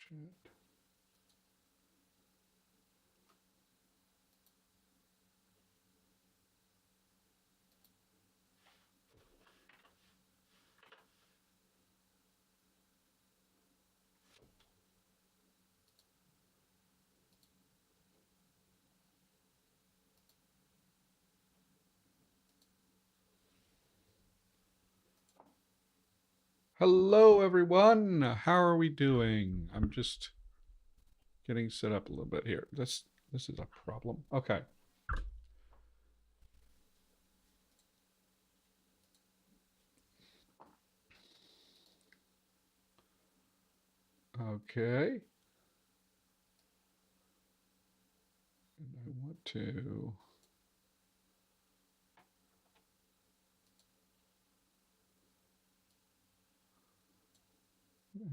Shit. Hello, everyone. How are we doing? I'm just getting set up a little bit here. This is a problem. Okay. Okay. And I want to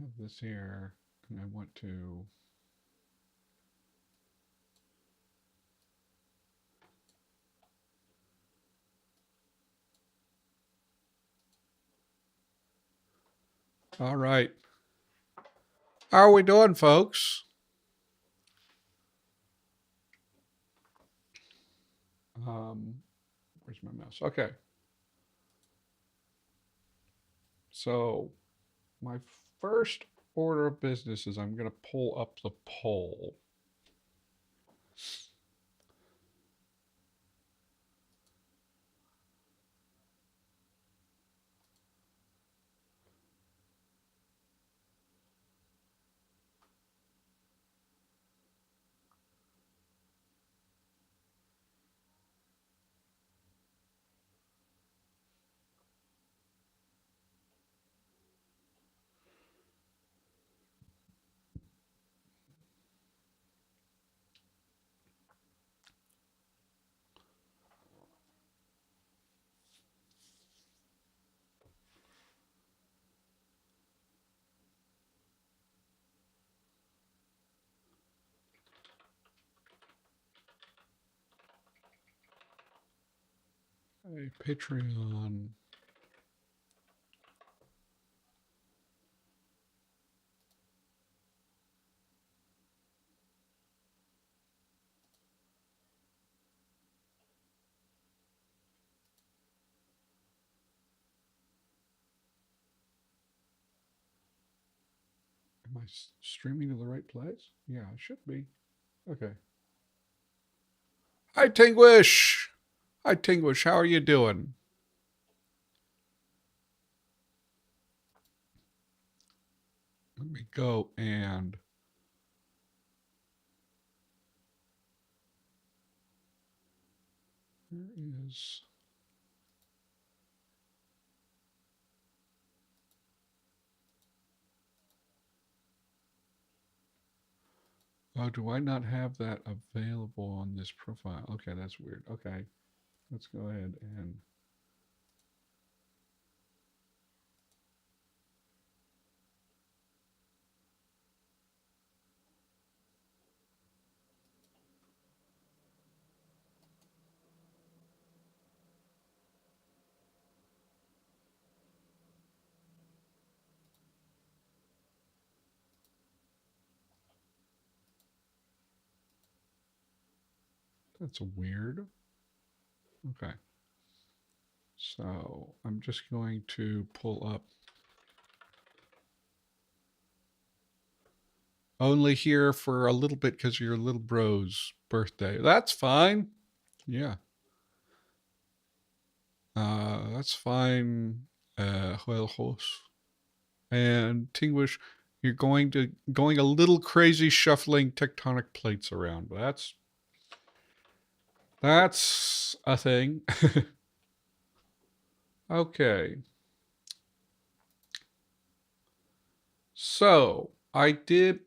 have this here, and I want to all right. How are we doing, folks? Where's my mouse? Okay. So my first order of business is I'm going to pull up the poll. Hey, Patreon. Am I streaming to the right place? Yeah, I should be. Okay. Hi, Tinglish. Hi, Tinglish. How are you doing? Let me go and where is oh, do I not have that available on this profile? Okay, that's weird. Okay, let's go ahead and that's weird. Okay, so I'm just going to pull up only here for a little bit because your little bro's birthday. That's fine. Yeah, that's fine. Juegos. And Tinglish, you're going a little crazy shuffling tectonic plates around. That's a thing. Okay. So I did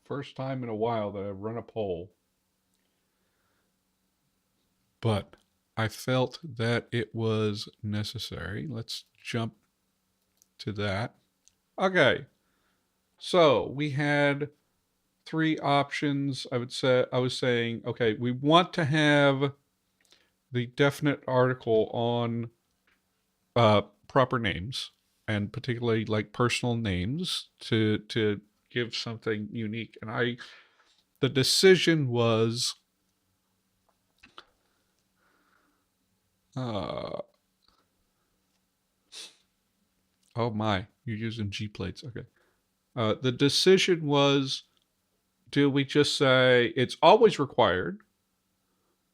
first time in a while that I've run a poll, but I felt that it was necessary. Let's jump to that. Okay. So we had three options. I was saying, okay, we want to have the definite article on proper names and particularly like personal names to give something unique. And the decision was, oh my, you're using G plates. Okay. The decision was, do we just say it's always required,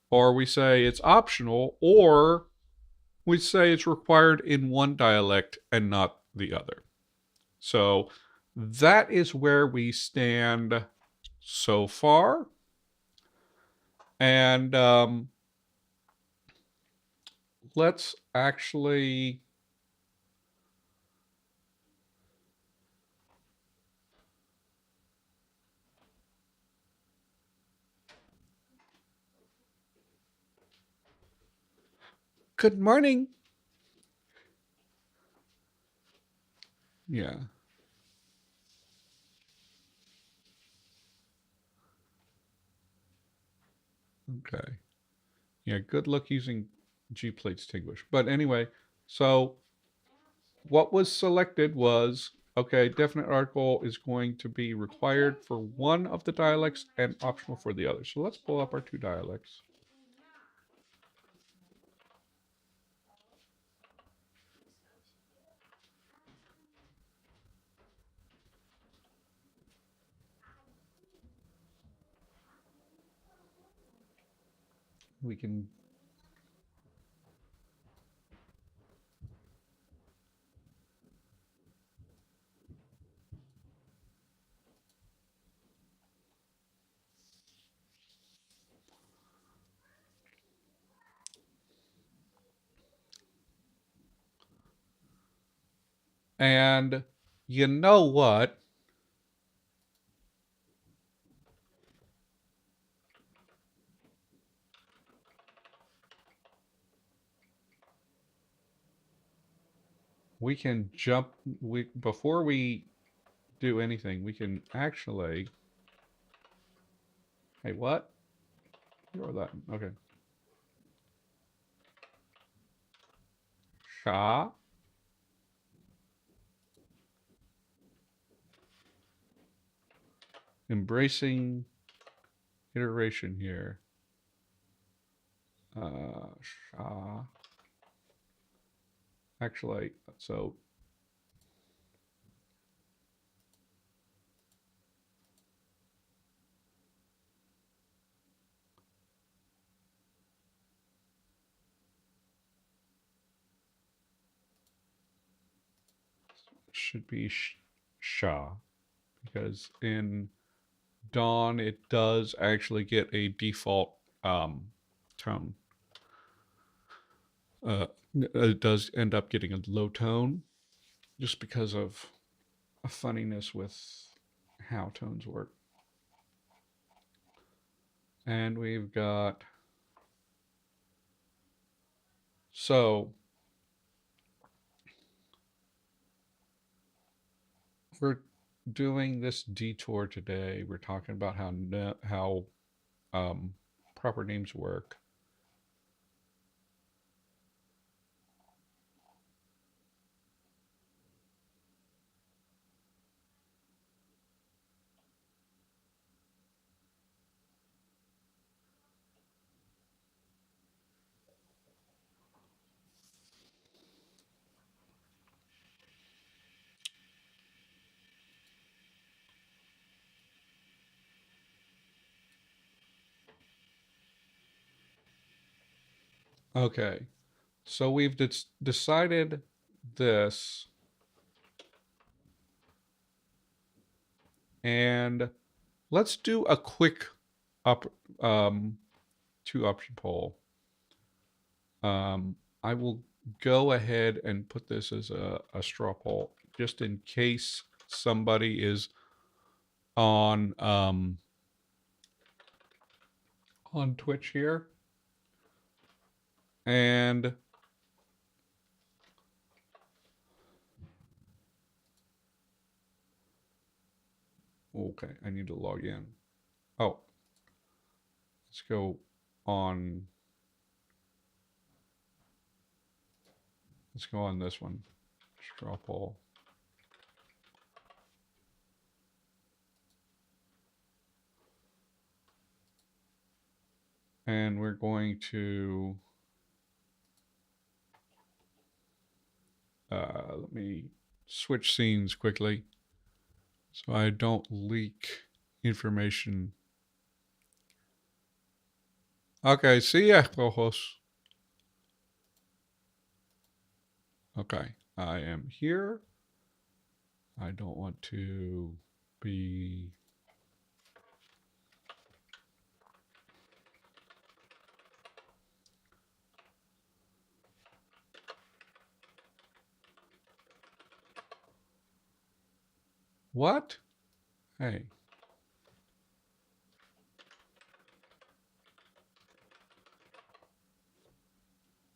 or we say it's optional, or we say it's required in one dialect and not the other? So that is where we stand so far. And let's actually... Good morning. Yeah. Okay. Yeah, good luck using G plates to English. But anyway, so what was selected was, okay, definite article is going to be required for one of the dialects and optional for the other. So let's pull up our two dialects. We can... And you know what? We can jump... before we do anything, we can actually... Hey, what? Ignore that. Okay. Sha. Embracing iteration here. Sha. Actually, so should be Sha, because in Dawn it does actually get a default tone. It does end up getting a low tone just because of a funniness with how tones work. And we've got... So we're doing this detour today. We're talking about how proper names work. Okay, so we've decided this, and let's do a quick up two option poll. I will go ahead and put this as a straw poll, just in case somebody is on Twitch here. And okay, I need to log in. Oh, let's go on. Let's go on this one. Straw poll. And we're going to, let me switch scenes quickly so I don't leak information. Okay, see ya, Rojos. Okay, I am here. I don't want to be... What? Hey.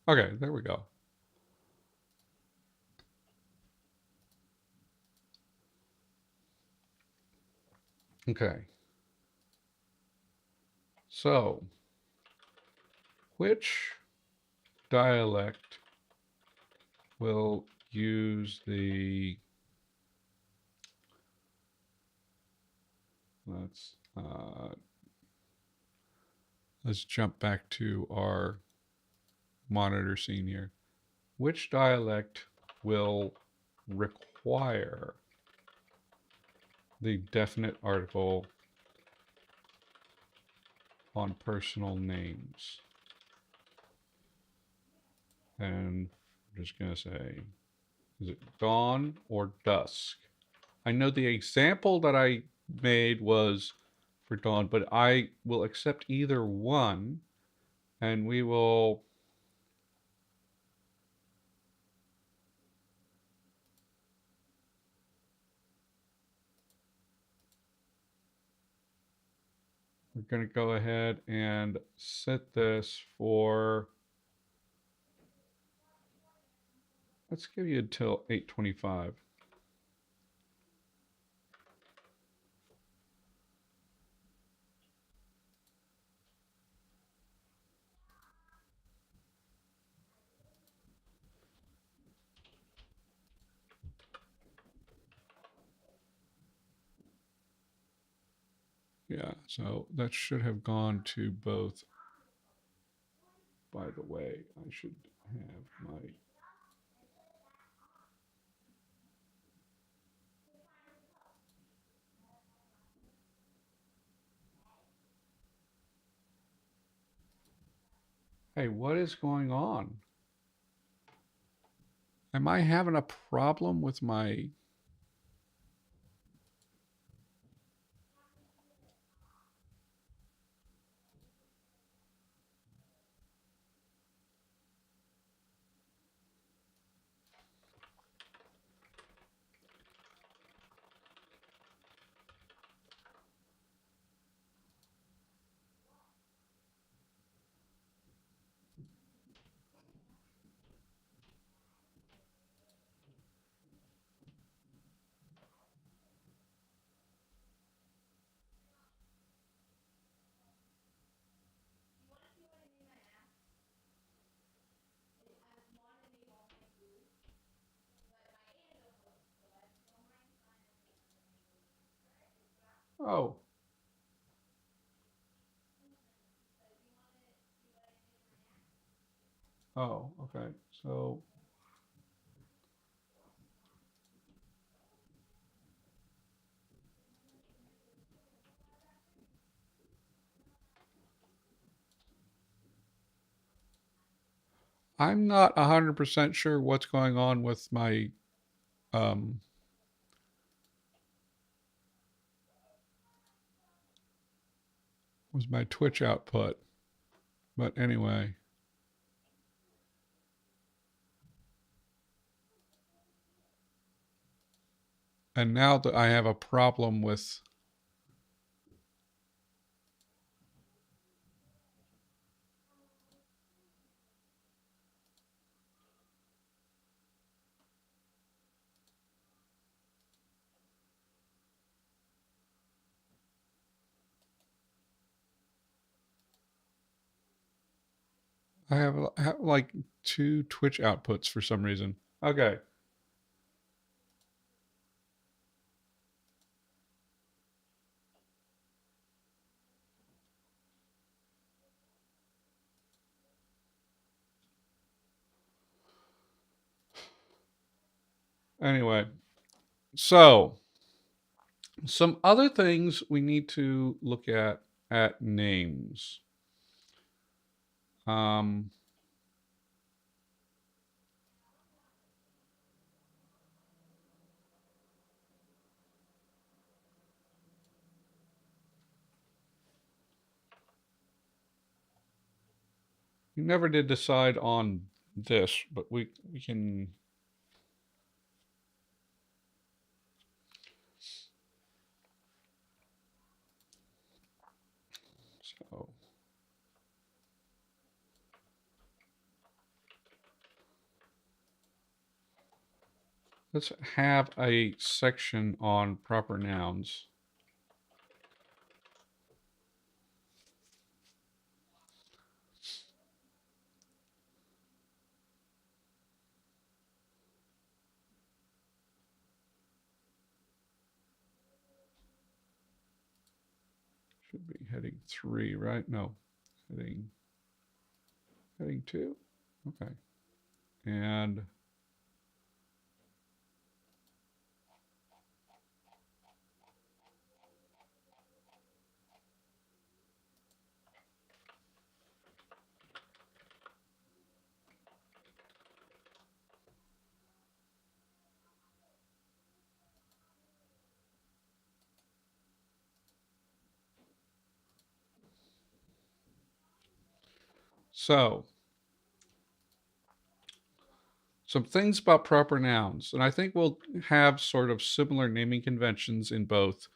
Okay, there we go. Okay. So, which dialect will use the... Let's jump back to our monitor scene here. Which dialect will require the definite article on personal names? And I'm just going to say, is it dawn or dusk? I know the example that I made was for dawn, but I will accept either one, and we will... We're going to go ahead and set this for... Let's give you until 8:25. Yeah, so that should have gone to both. By the way, I should have my... Hey, what is going on? Am I having a problem with my... Oh, oh, okay. So I'm not 100% sure what's going on with my um Twitch output. But anyway, and now that I have a problem with... I have like two Twitch outputs for some reason. Okay. Anyway, so some other things we need to look at names. Um, we never did decide on this, but we can. So let's have a section on proper nouns. Should be heading 3, right? No, heading 2. Okay, and so some things about proper nouns, and I think we'll have sort of similar naming conventions in both.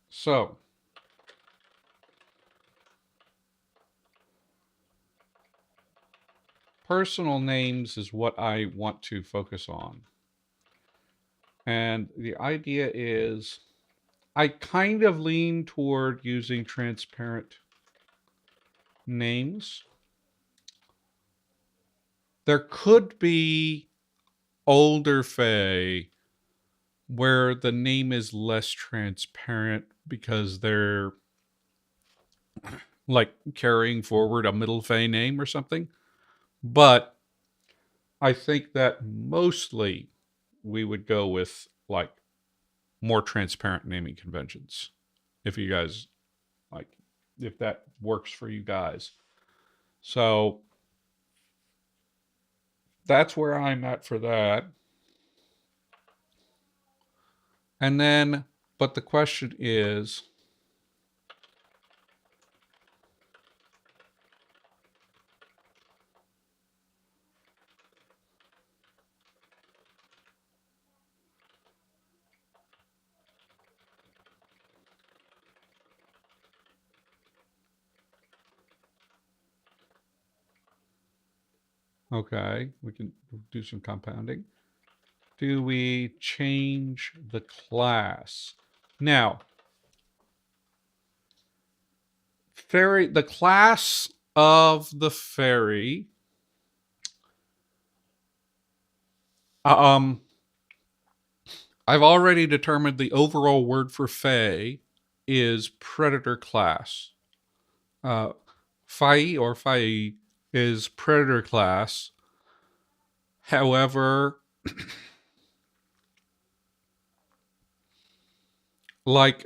So, personal names is what I want to focus on. And the idea is I kind of lean toward using transparent names. There could be older Fae where the name is less transparent because they're like carrying forward a middle Fae name or something. But I think that mostly we would go with like more transparent naming conventions. If you guys like, if that works for you guys. So that's where I'm at for that. And then, but the question is, okay, we can do some compounding. Do we change the class? Now, fairy, the class of the fairy, um, I've already determined the overall word for fae is predator class. Fae or fae is predator class. However, like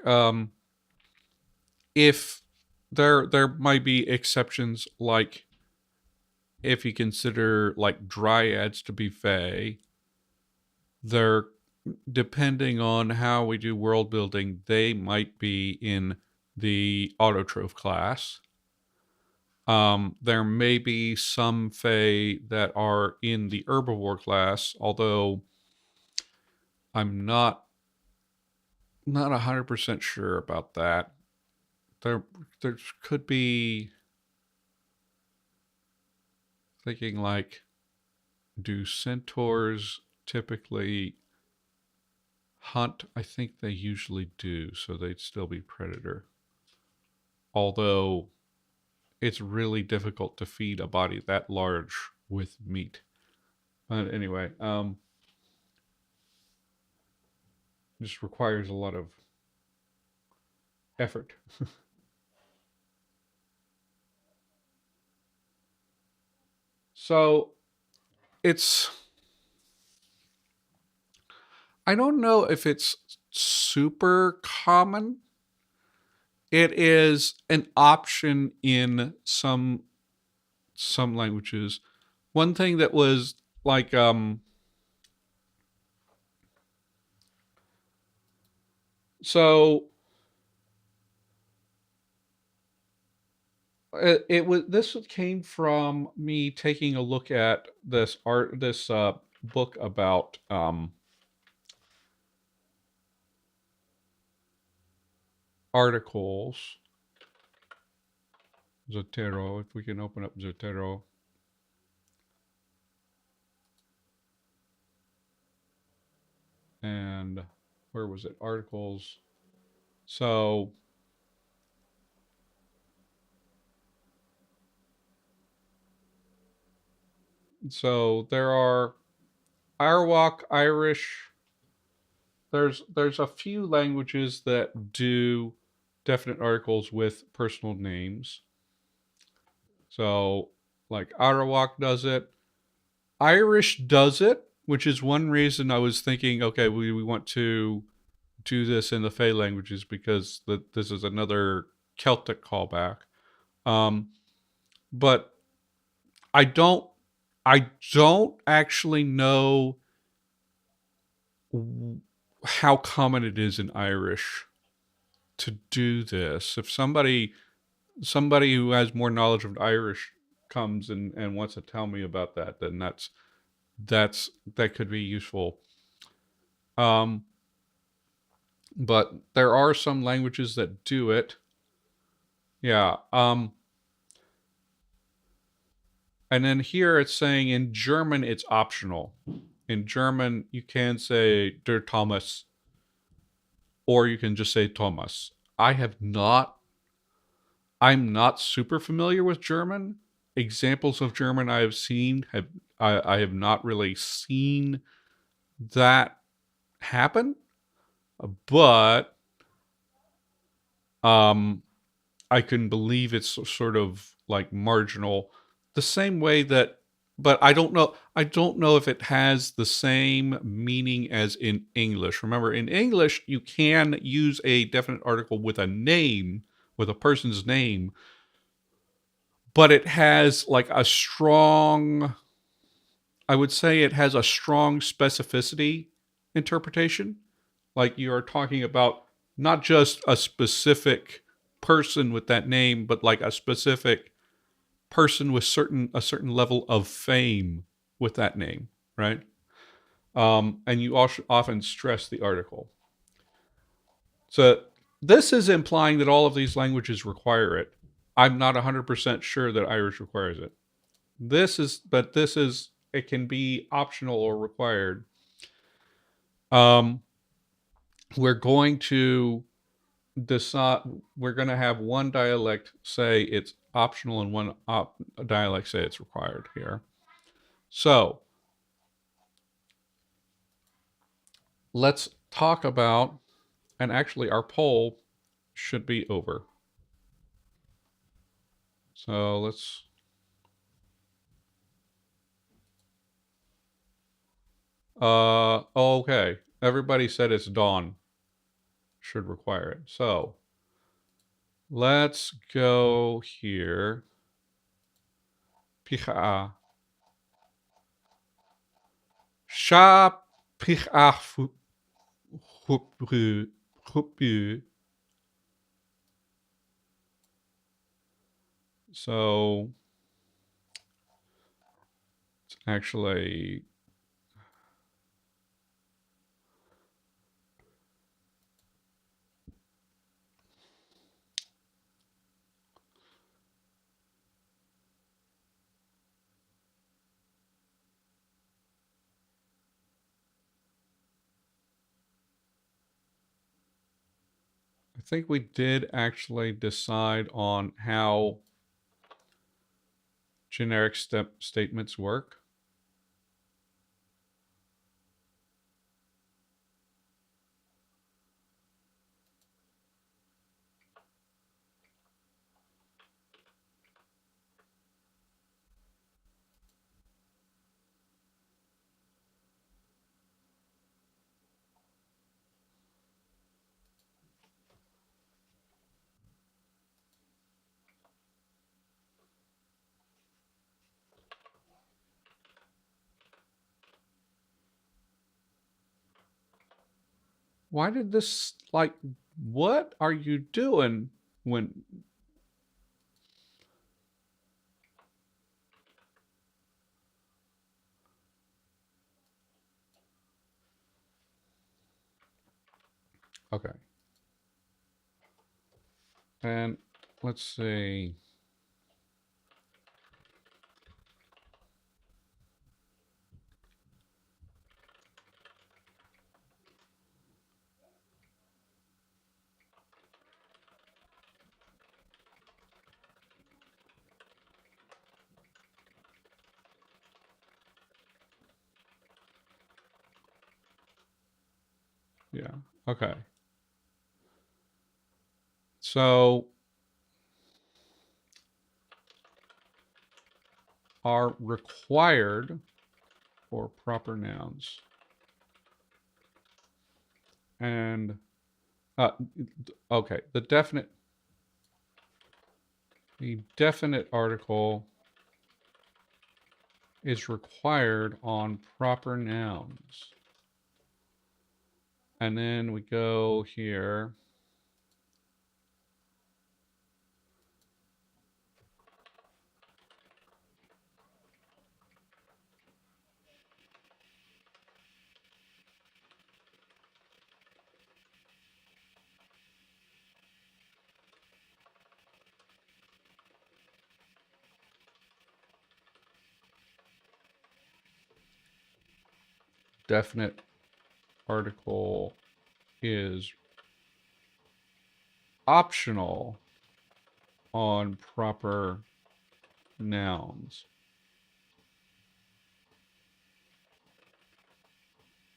if there might be exceptions, like if you consider like dryads to be fae, they're depending on how we do world building, they might be in the autotroph class. There may be some fae that are in the herbivore class, although I'm not 100% sure about that. There could be thinking like, do centaurs typically hunt? I think they usually do, so they'd still be predator. Although it's really difficult to feed a body that large with meat. But anyway, just requires a lot of effort. So it's, I don't know if it's super common. It is an option in some languages. One thing that was like so it was, this came from me taking a look at this book about articles. Zotero, if we can open up Zotero. And where was it? Articles. So there are Arawak, Irish. There's a few languages that do definite articles with personal names. So like Arawak does it. Irish does it, which is one reason I was thinking, okay, we want to do this in the Fey languages because this is another Celtic callback. Um, but I don't I don't actually know how common it is in Irish to do this. If somebody who has more knowledge of Irish comes and wants to tell me about that, then that could be useful. Um, but there are some languages that do it. Yeah. And then here it's saying in German it's optional. In German you can say der Thomas, or you can just say Thomas. I'm not super familiar with German. Examples of German I have seen I have not really seen that happen, but I can believe it's sort of like marginal, the same way that, but I don't know if it has the same meaning as in English. Remember, in English you can use a definite article with a name, with a person's name, but it has like a strong, I would say it has a strong specificity interpretation. Like you are talking about not just a specific person with that name, but like a specific person with a certain level of fame with that name, right? And you also often stress the article. So this is implying that all of these languages require it. I'm not 100% sure that Irish requires it. This is, it can be optional or required. Um, we're going to decide, we're going to have one dialect say it's optional and one dialect say it's required here. So let's talk about, and actually our poll should be over. So let's, okay. Everybody said it's Dawn should require it. So let's go here. Picha. Sha picha hupu. So it's actually, I think we did actually decide on how generic statements work. Why did this, like, what are you doing when... Okay. And let's see. Yeah. Okay. So are required for proper nouns. And okay, the definite article is required on proper nouns. And then we go here. Definite article is optional on proper nouns,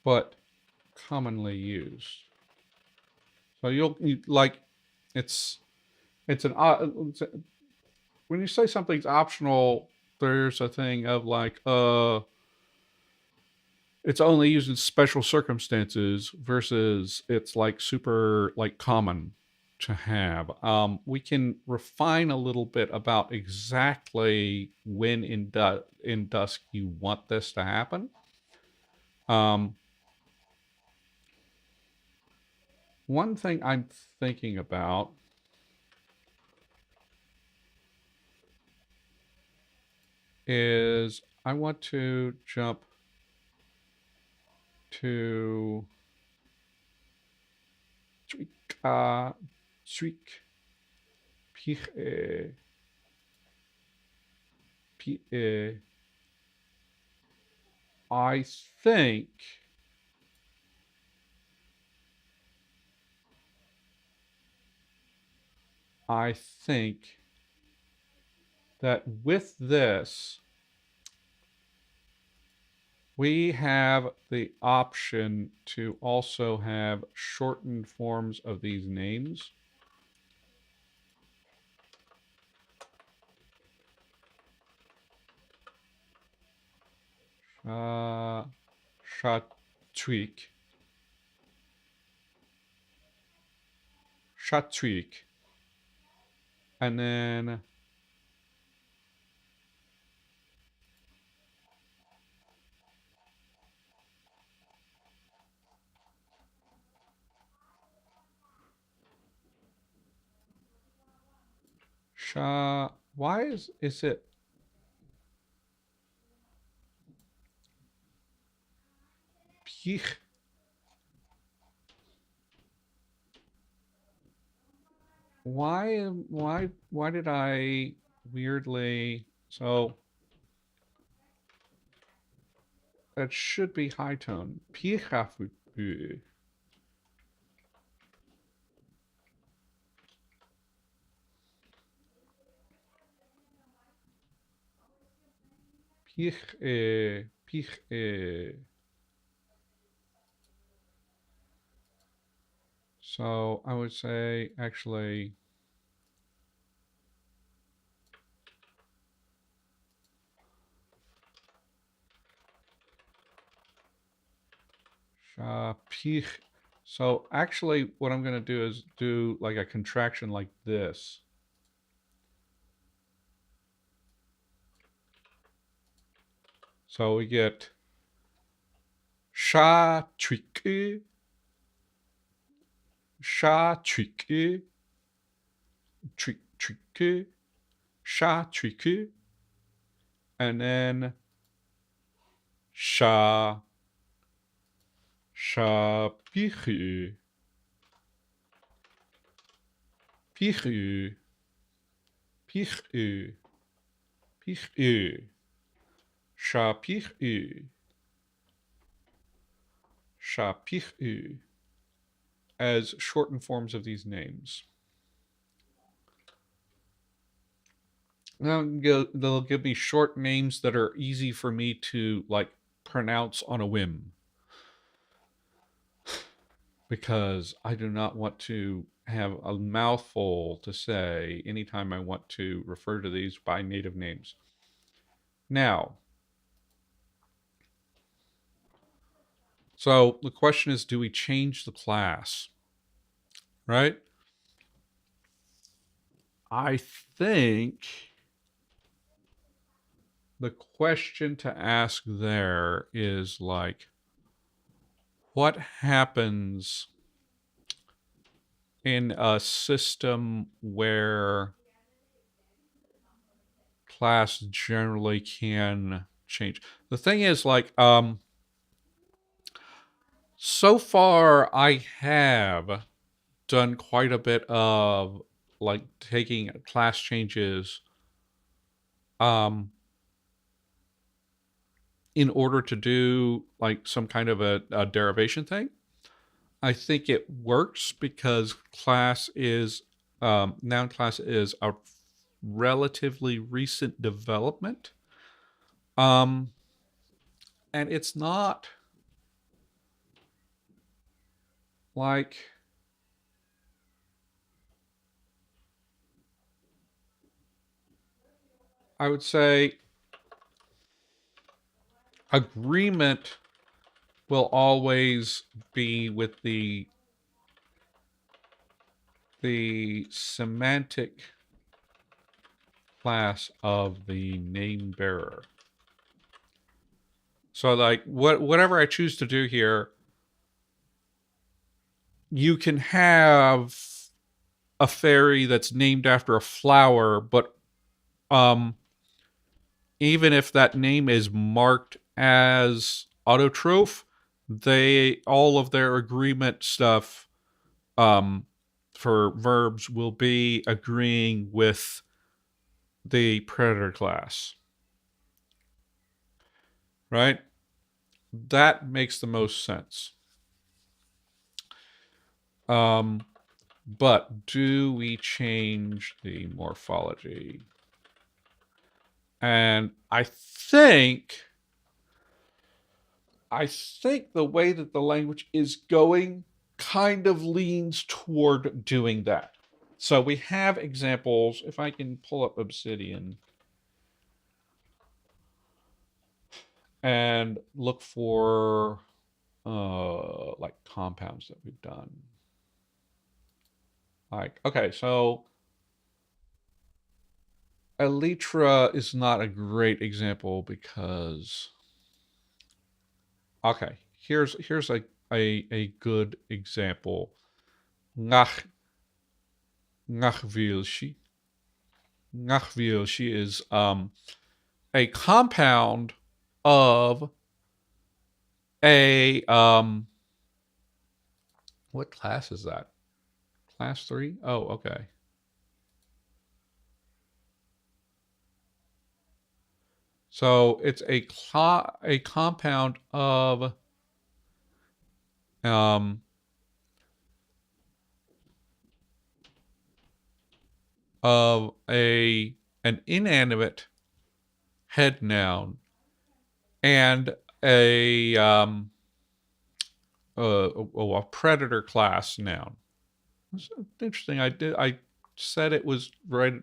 but commonly used. So like, it's an when you say something's optional, there's a thing of like, it's only used in special circumstances versus it's like super like common to have. We can refine a little bit about exactly when in Dusk you want this to happen. Um, one thing I'm thinking about is I want to jump to Tweak Pich I think I think that with this, we have the option to also have shortened forms of these names. Shatweek. Shatweek. And then why is it Pich? Why did I weirdly, so that should be high tone. Pichafu. Pich. So I would say actually Pich. So actually what I'm going to do is do like a contraction like this. So we get Sha Trick. sha triku, triku, sha triku, and then sha pihu, pihu, pihu, pihu, sha pihu, sha pihu, as shortened forms of these names. Now they'll give me short names that are easy for me to like pronounce on a whim, because I do not want to have a mouthful to say anytime I want to refer to these by native names. Now, so the question is, do we change the class? Right? I think the question to ask there is like, what happens in a system where class generally can change? The thing is, like, so far I have done quite a bit of like taking class changes in order to do like some kind of a derivation thing. I think it works because class is noun class is a relatively recent development. And it's not like I would say agreement will always be with the semantic class of the name bearer. So like whatever I choose to do here, you can have a fairy that's named after a flower, but even if that name is marked as autotroph, they all of their agreement stuff for verbs will be agreeing with the predator class. Right? That makes the most sense. But do we change the morphology? And I think the way that the language is going kind of leans toward doing that. So we have examples. If I can pull up Obsidian and look for like compounds that we've done. Like, okay, so elytra is not a great example because okay, here's a good example. Nachvilshi. Nachvilshi is a compound of a what class is that? Class 3? Oh, okay. So it's a compound of an inanimate head noun and a predator class noun. It's interesting. I said it was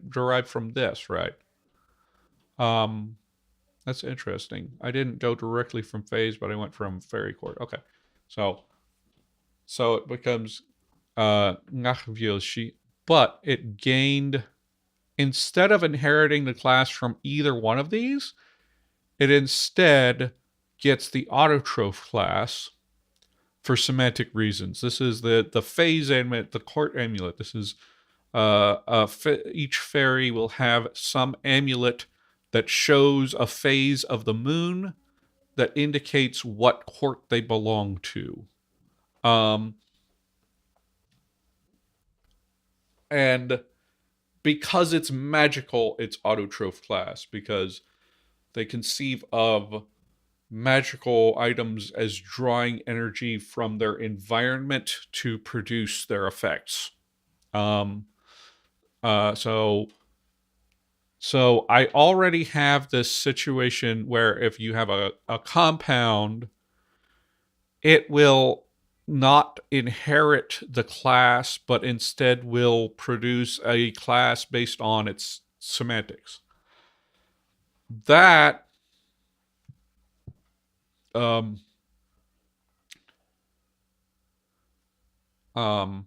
derived from this, right? That's interesting. I didn't go directly from phase, but I went from fairy court. Okay, so it becomes Nachvilshi, but it gained, instead of inheriting the class from either one of these, it instead gets the autotroph class for semantic reasons. This is the phase amulet, the court amulet. This is each fairy will have some amulet that shows a phase of the moon that indicates what court they belong to. Um, and because it's magical, it's autotroph class, because they conceive of magical items as drawing energy from their environment to produce their effects. Um, uh, so so I already have this situation where if you have a compound, it will not inherit the class, but instead will produce a class based on its semantics. That um, um,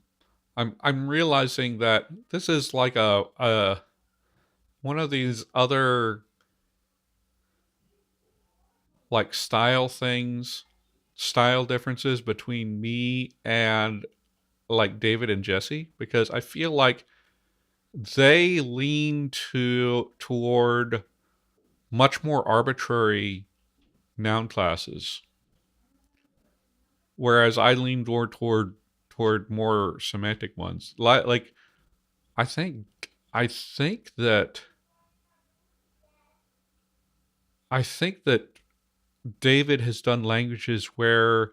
I'm realizing that this is like a one of these other like style differences between me and like David and Jesse, because I feel like they lean toward much more arbitrary noun classes, whereas I lean more toward more semantic ones. Like I think I think that I think that David has done languages where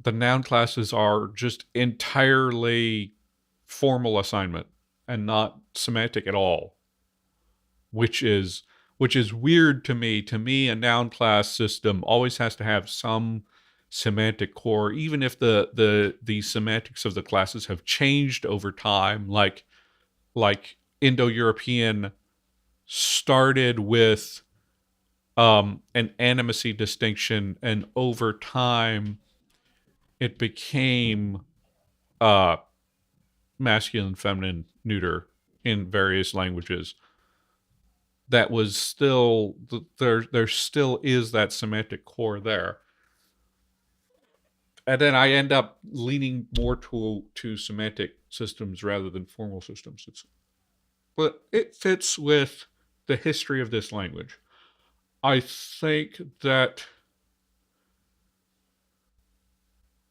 the noun classes are just entirely formal assignment and not semantic at all, which is weird to me. To me, a noun class system always has to have some semantic core, even if the semantics of the classes have changed over time. Like Indo-European started with an animacy distinction, and over time it became uh, masculine, feminine, neuter in various languages. That was still there still is that semantic core there, and then I end up leaning more to semantic systems rather than formal systems. But it fits with the history of this language. I think that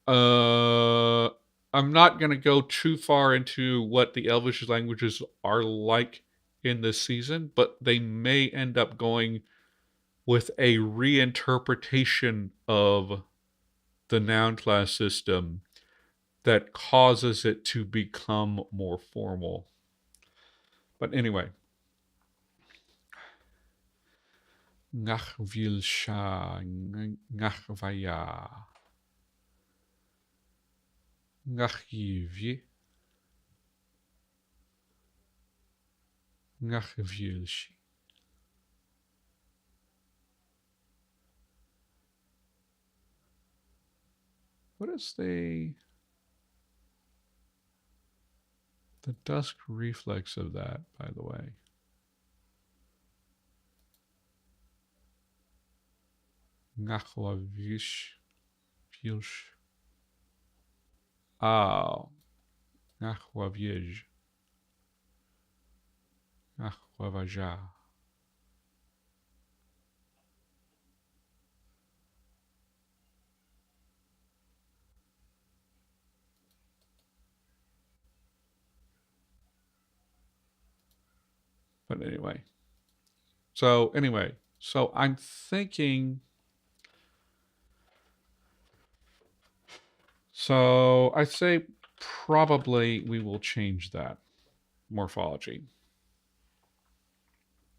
uh, I'm not going to go too far into what the Elvish languages are like in this season, but they may end up going with a reinterpretation of the noun class system that causes it to become more formal. But anyway, ngach vilsha, ngach vaya, ngach yivye, ngach vilshi. What is the dusk reflex of that, by the way? Ngachwa vish, vilsh. Ah, ngachwa viej, ngachwa vaja. But anyway. So I'm thinking. So I say probably we will change that morphology.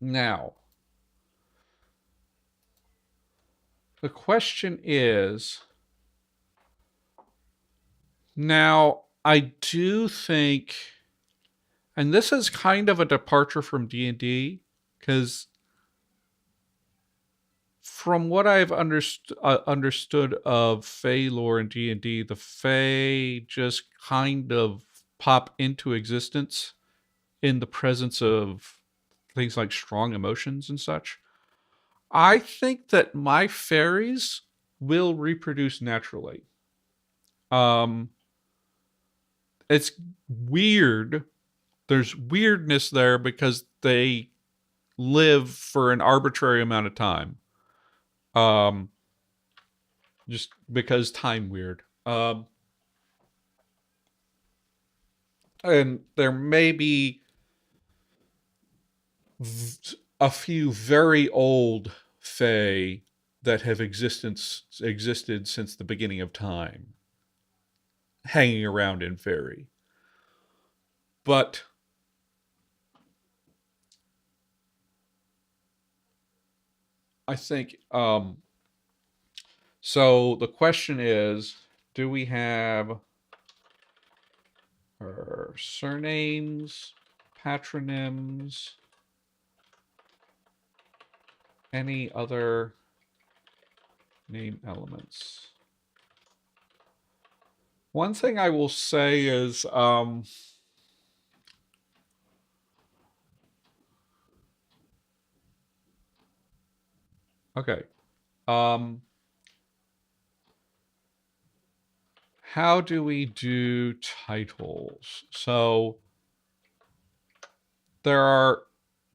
Now, the question is, now I do think, and this is kind of a departure from D&D, because from what I've understood of Fae lore in D&D, the Fae just kind of pop into existence in the presence of things like strong emotions and such. I think that my fairies will reproduce naturally. Um, it's weird. There's weirdness there because they live for an arbitrary amount of time. Um, just because time weird. And there may be a few very old fae that have existed since the beginning of time, hanging around in fairy. But I think so. The question is, do we have her surnames, patronyms, any other name elements? One thing I will say is, okay, um, how do we do titles? So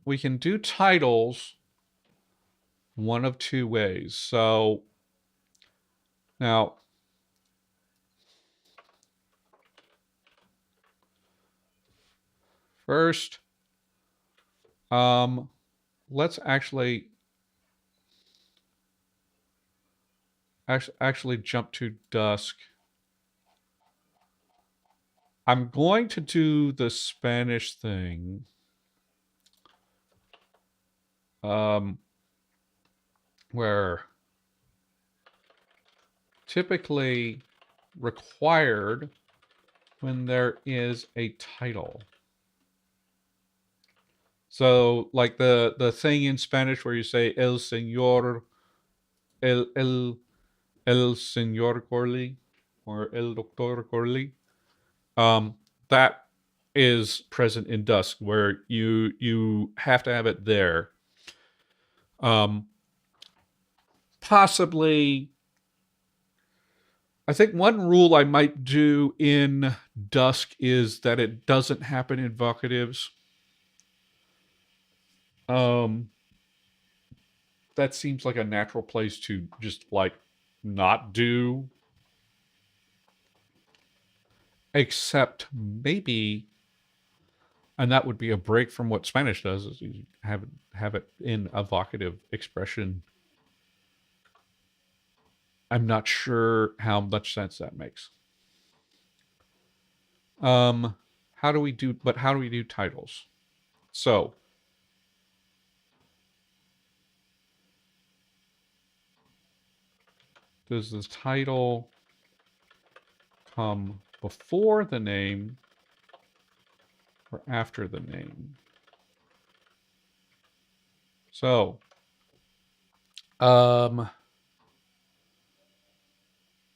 we can do titles one of two ways. So now, first, um, let's actually jump to Dusk. I'm going to do the Spanish thing. Where typically required when there is a title. So like the thing in Spanish where you say el señor Corley or el doctor Corley, that is present in Dusk where you have to have it there. Possibly, I think one rule I might do in Dusk is that it doesn't happen in vocatives. Um, that seems like a natural place to just like not do, except maybe, and that would be a break from what Spanish does, is you have it in a vocative expression. I'm not sure how much sense that makes. Um, how do we do titles? So, does the title come before the name or after the name? So,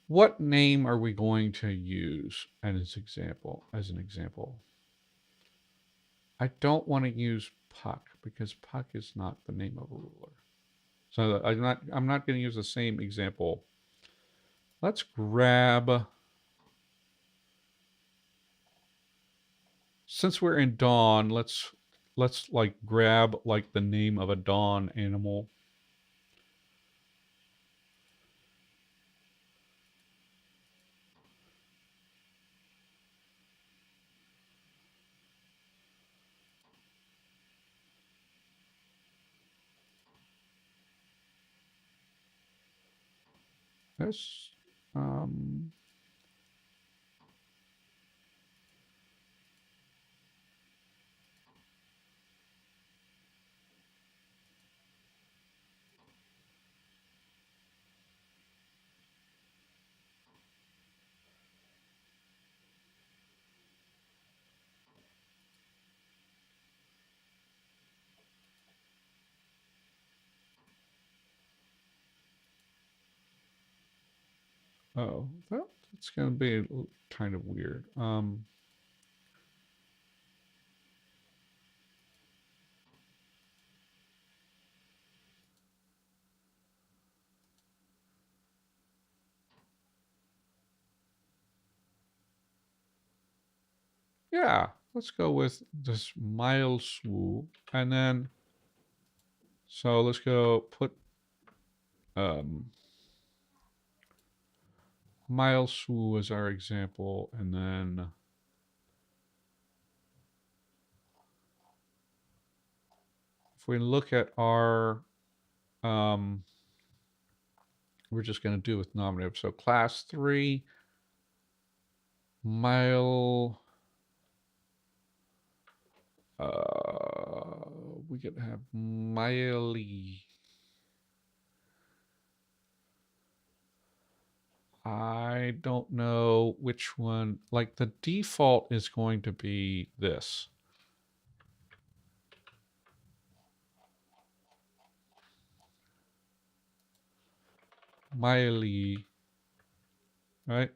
what name are we going to use as an example? I don't want to use Puck because Puck is not the name of a ruler. So I'm not going to use the same example. Let's grab, since we're in Dawn, let's like grab like the name of a Dawn animal. This, um, oh, that's going to be kind of weird. Yeah, let's go with this mileswu. And then, so let's go put mileswu as our example. And then if we look at our, we're just going to do with nominative. So class 3, mile, we could have miley. I don't know which one. Like the default is going to be this. Miley, right?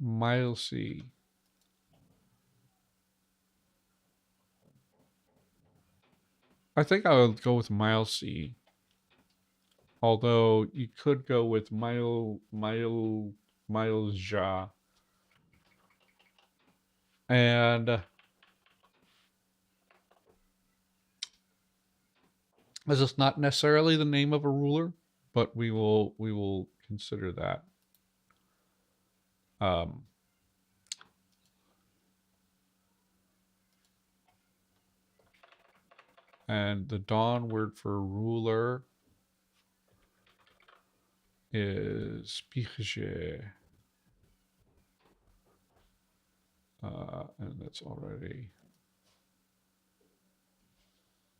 Milesy. I think I would go with Milesy. Although you could go with Milesja. And this is not necessarily the name of a ruler, but we will consider that. And the Dawn word for ruler is Piche. And that's already.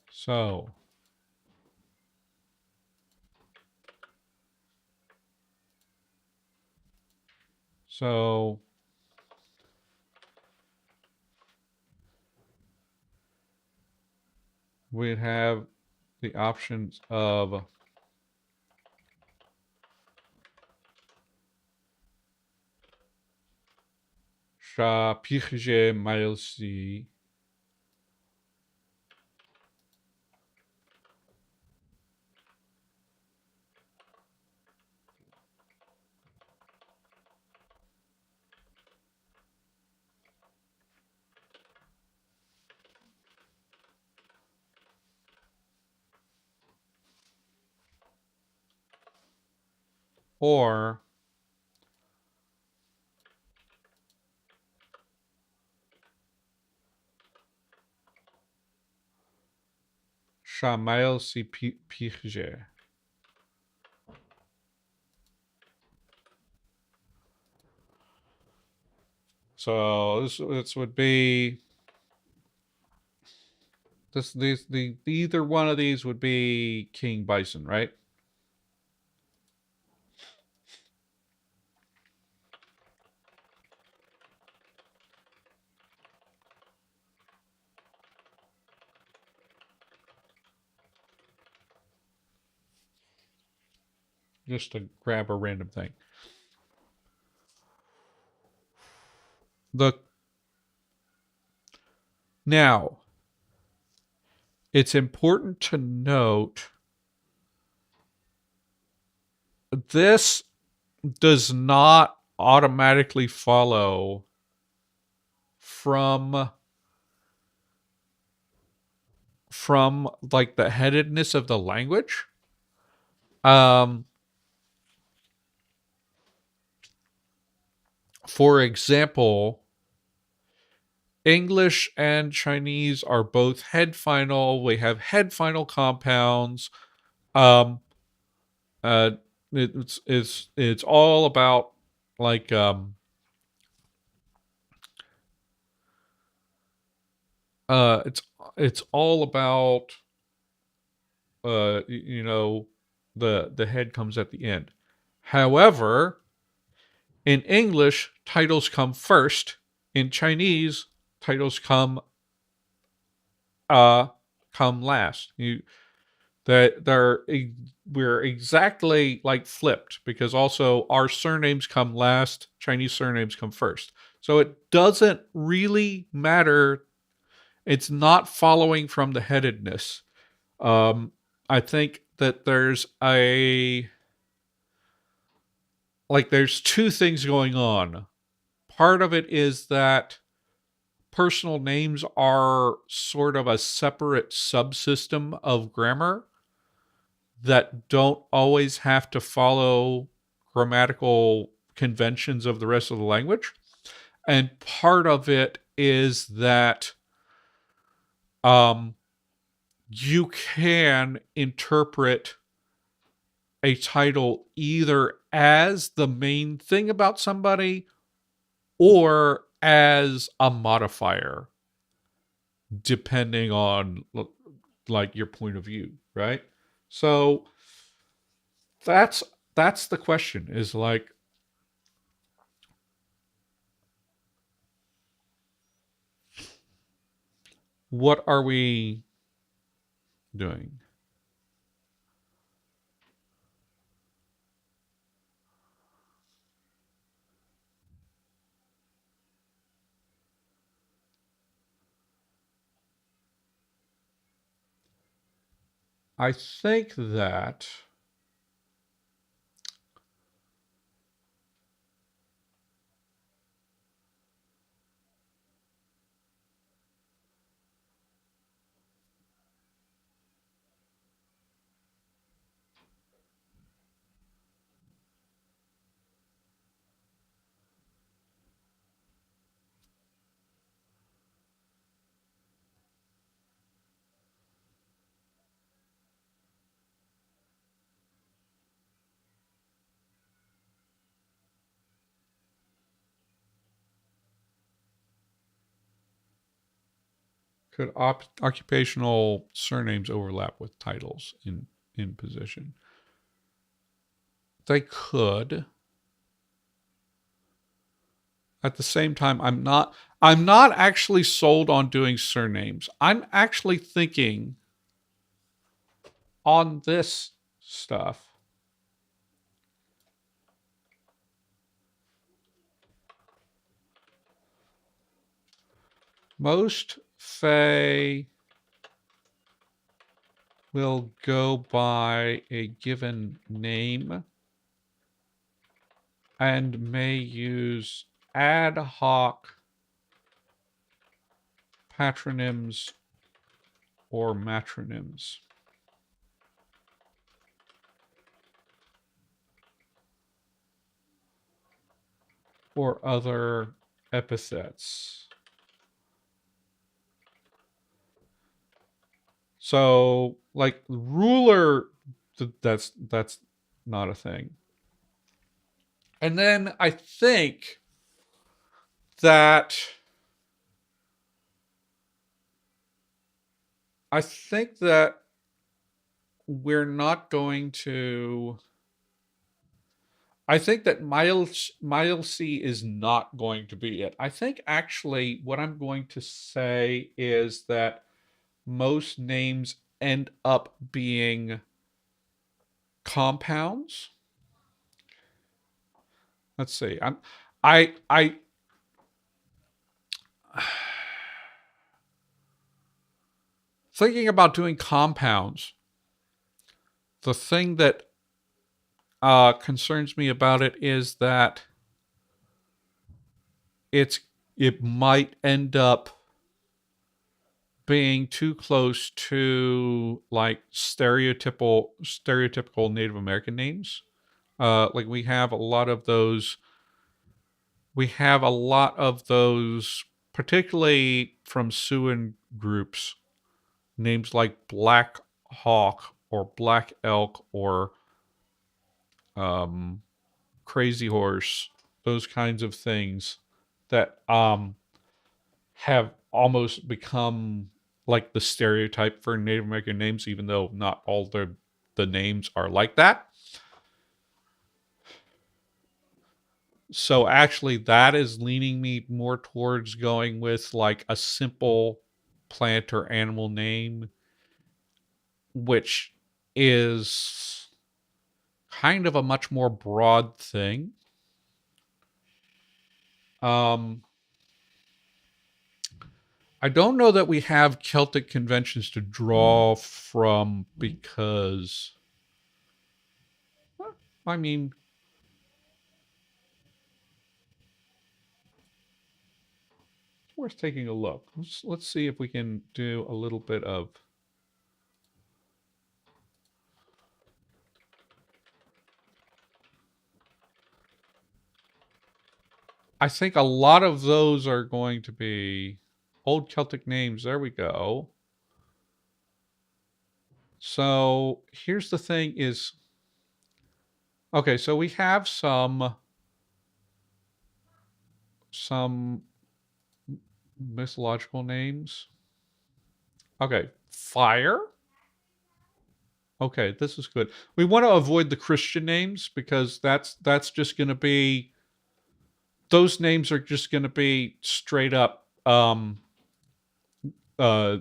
So we'd have the options of Sha Piche Milesy. Or Shamail si Piche. So this would be either one of these would be King Bison, right? Just to grab a random thing. Now, it's important to note this does not automatically follow from like the headedness of the language. For example, English and Chinese are both head final. We have head final compounds. It's all about like it's all about you know, the head comes at the end. However, in English, titles come first, In Chinese, titles uh come last. We're exactly like flipped, because also our surnames come last, Chinese surnames come first. So it doesn't really matter. It's not following from the headedness. I think that there's two things going on. Part of it is that personal names are sort of a separate subsystem of grammar that don't always have to follow grammatical conventions of the rest of the language. And part of it is that um, you can interpret a title either as the main thing about somebody or as a modifier, depending on like your point of view, right? So that's the question, is like, what are we doing? I think that could occupational surnames overlap with titles in position? They could. At the same time, I'm not actually sold on doing surnames. I'm actually thinking on this stuff. Most Fae will go by a given name and may use ad hoc patronyms or matronyms, or other epithets. So, like ruler, that's not a thing. And then that I think that we're not going to. I think that C is not going to be it. I think actually what I'm going to say is that most names end up being compounds. Let's see. I thinking about doing compounds. The thing that concerns me about it is that it might end up being too close to like stereotypical Native American names. Like we have a lot of those. We have a lot of those, particularly from Siouan groups. Names like Black Hawk or Black Elk or um, Crazy Horse. Those kinds of things that have almost become like the stereotype for Native American names, even though not all the names are like that. So actually, that is leaning me more towards going with like a simple plant or animal name, which is kind of a much more broad thing. Um, I don't know that we have Celtic conventions to draw from because, I mean, it's worth taking a look. Let's see if we can do a little bit of. I think a lot of those are going to be old Celtic names. There we go. So here's the thing is, okay, so we have some mythological names. Okay, fire. Okay, this is good. We want to avoid the Christian names because that's just going to be, those names are just going to be straight up uh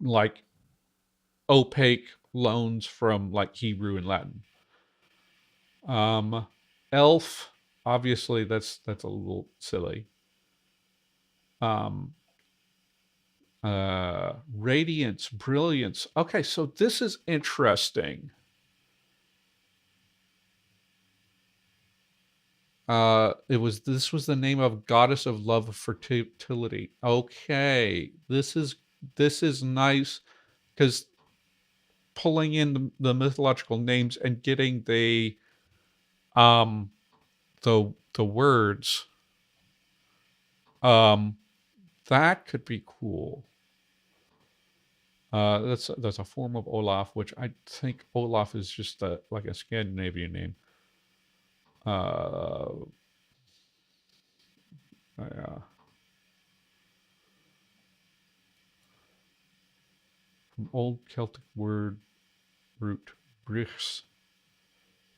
like opaque loans from like Hebrew and Latin. Um elf, obviously that's a little silly. Um radiance, brilliance. Okay, so this is interesting. This was the name of goddess of love of fertility. Okay, this is nice because pulling in the mythological names and getting um the words, um that could be cool. That's a form of Olaf, which I think Olaf is just like a Scandinavian name. Uh, yeah. From old Celtic word root brichs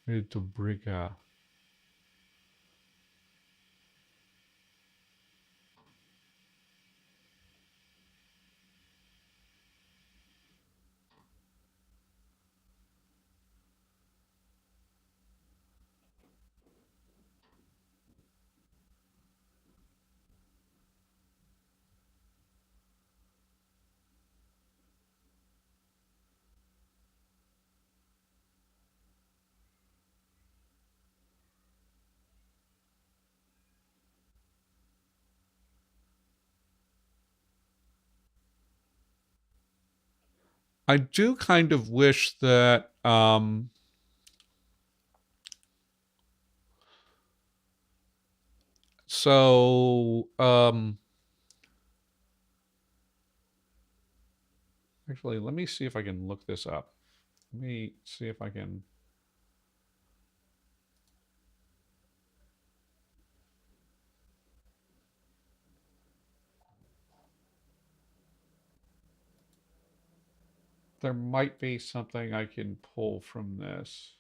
to briga. I do kind of wish that so actually let me see if I can look this up. Let me see if I can. There might be something I can pull from this.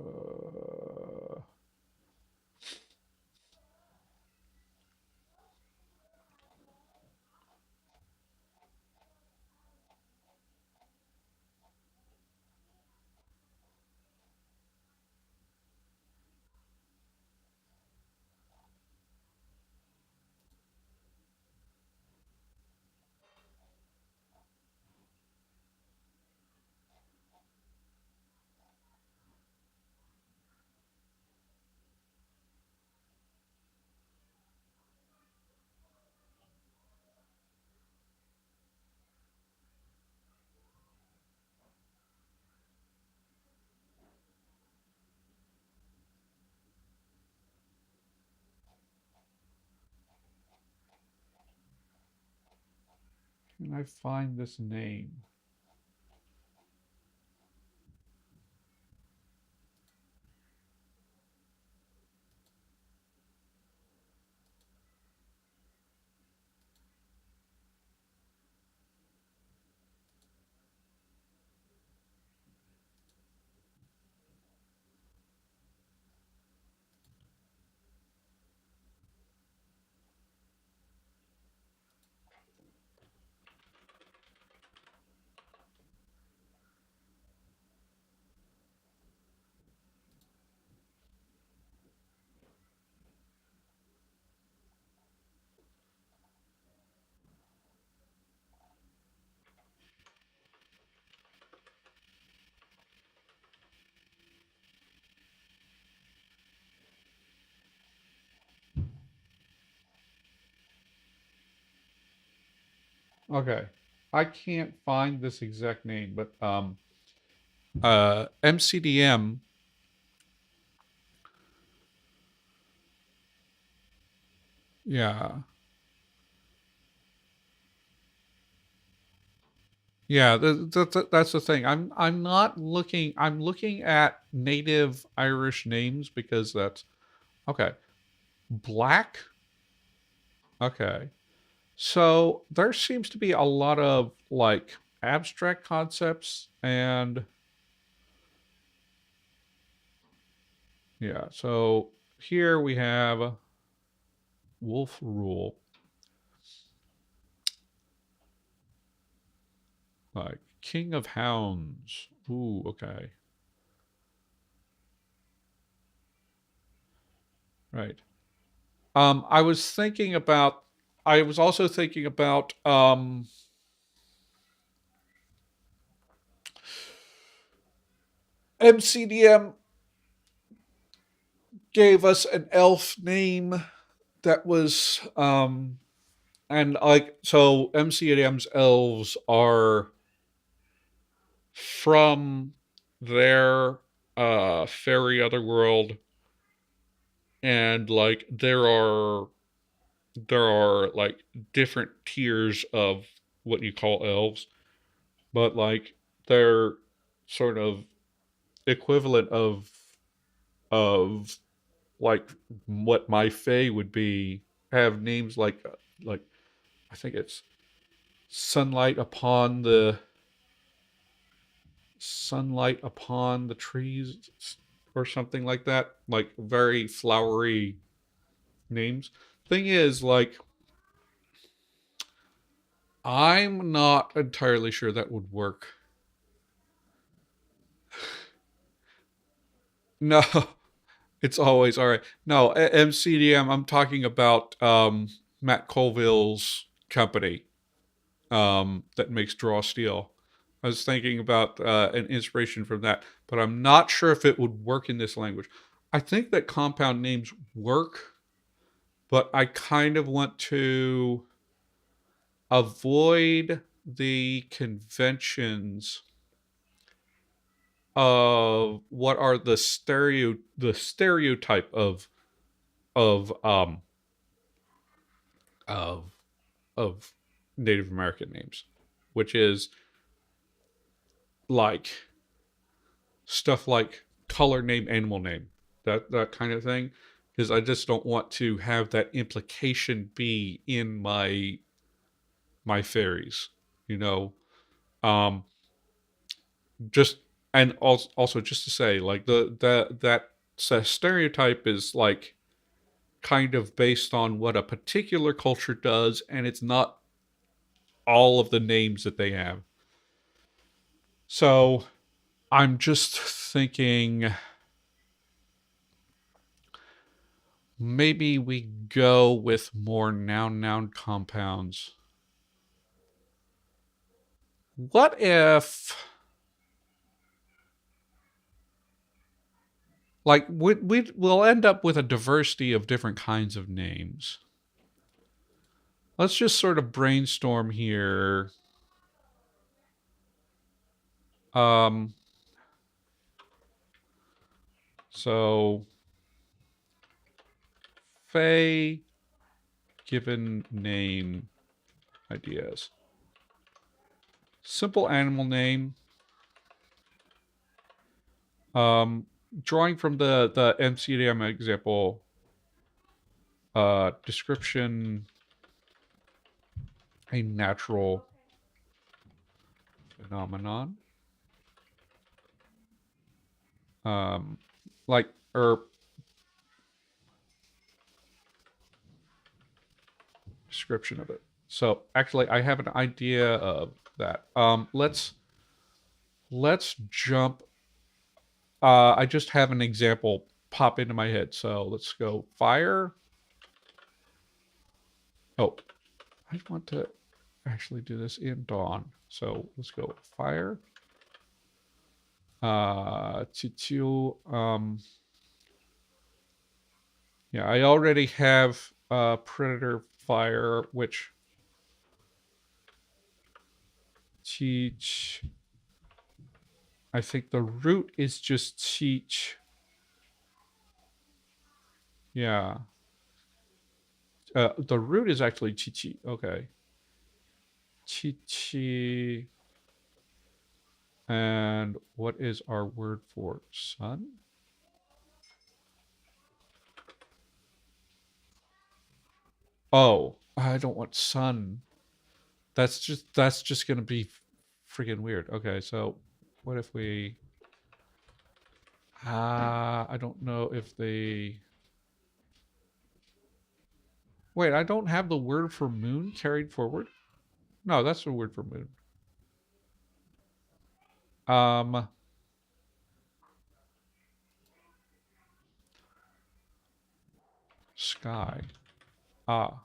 Uh, can I find this name? Okay. I can't find this exact name, but MCDM. Yeah. Yeah, that's the thing. I'm not looking. I'm looking at native Irish names because that's okay. Black. Okay. So there seems to be a lot of like abstract concepts and yeah. So here we have Wolf Rule, like King of Hounds. Ooh, okay. Right. I was thinking about. I was also thinking about MCDM gave us an elf name that was and like so MCDM's elves are from their fairy otherworld, and like there are like different tiers of what you call elves, but like they're sort of equivalent of like what my fae would be, have names like I think it's sunlight upon the trees or something like that, like very flowery names. Thing is, like, I'm not entirely sure that would work. No, it's always all right. No, MCDM, I'm talking about Matt Colville's company that makes Draw Steel. I was thinking about an inspiration from that, but I'm not sure if it would work in this language. I think that compound names work, but I kind of want to avoid the conventions of what are the stereotype of of of Native American names, which is like stuff like color name, animal name, that kind of thing, because I just don't want to have that implication be in my fairies, you know. Um, just and also just to say, like that stereotype is like kind of based on what a particular culture does, and it's not all of the names that they have. So I'm just thinking maybe we go with more noun compounds. What if like we'll end up with a diversity of different kinds of names. Let's just sort of brainstorm here. Um so Faye given name ideas. Simple animal name. Um Drawing from the MCDM example, description, a natural phenomenon. Um, like, or description of it. So actually, I have an idea of that. Let's jump. I just have an example pop into my head. So let's go fire. Oh, I want to actually do this in Dawn. So let's go fire. Yeah, I already have Predator Fire, which Teach. I think the root is just teach. Yeah. The root is actually chi. Okay. Chi. And what is our word for sun? Oh, I don't want sun. That's just gonna be freaking weird. Okay, so what if we I don't know if they wait, I don't have the word for moon carried forward? No, that's the word for moon. Um Sky. Ah.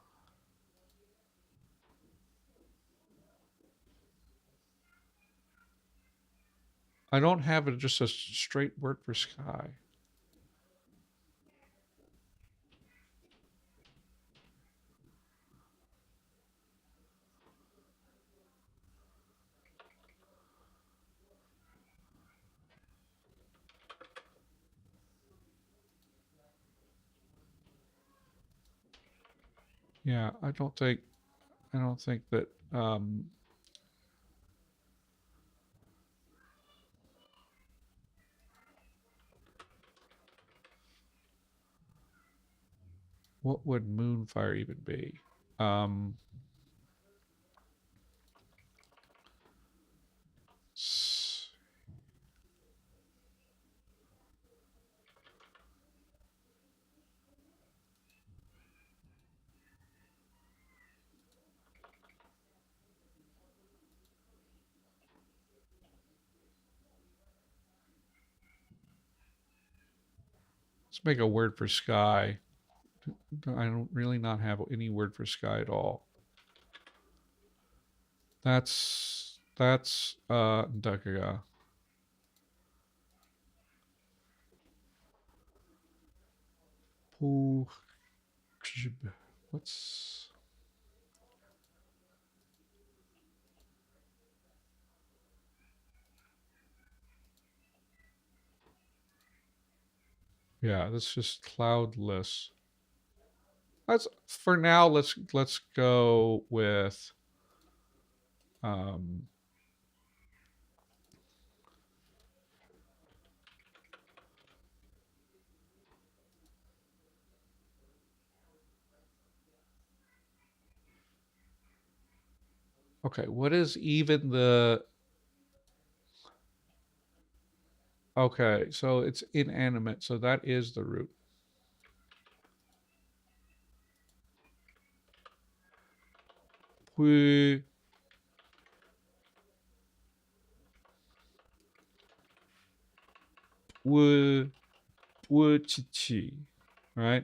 I don't have it just a straight word for sky. Yeah, I don't think that what would moonfire even be? Um let's make a word for sky. I don't really not have any word for sky at all. That's Dakaga. What's yeah, that's just cloudless. Let's for now let's go with um okay, what is even the okay, so it's inanimate, so that is the root. Wu wu chi, right?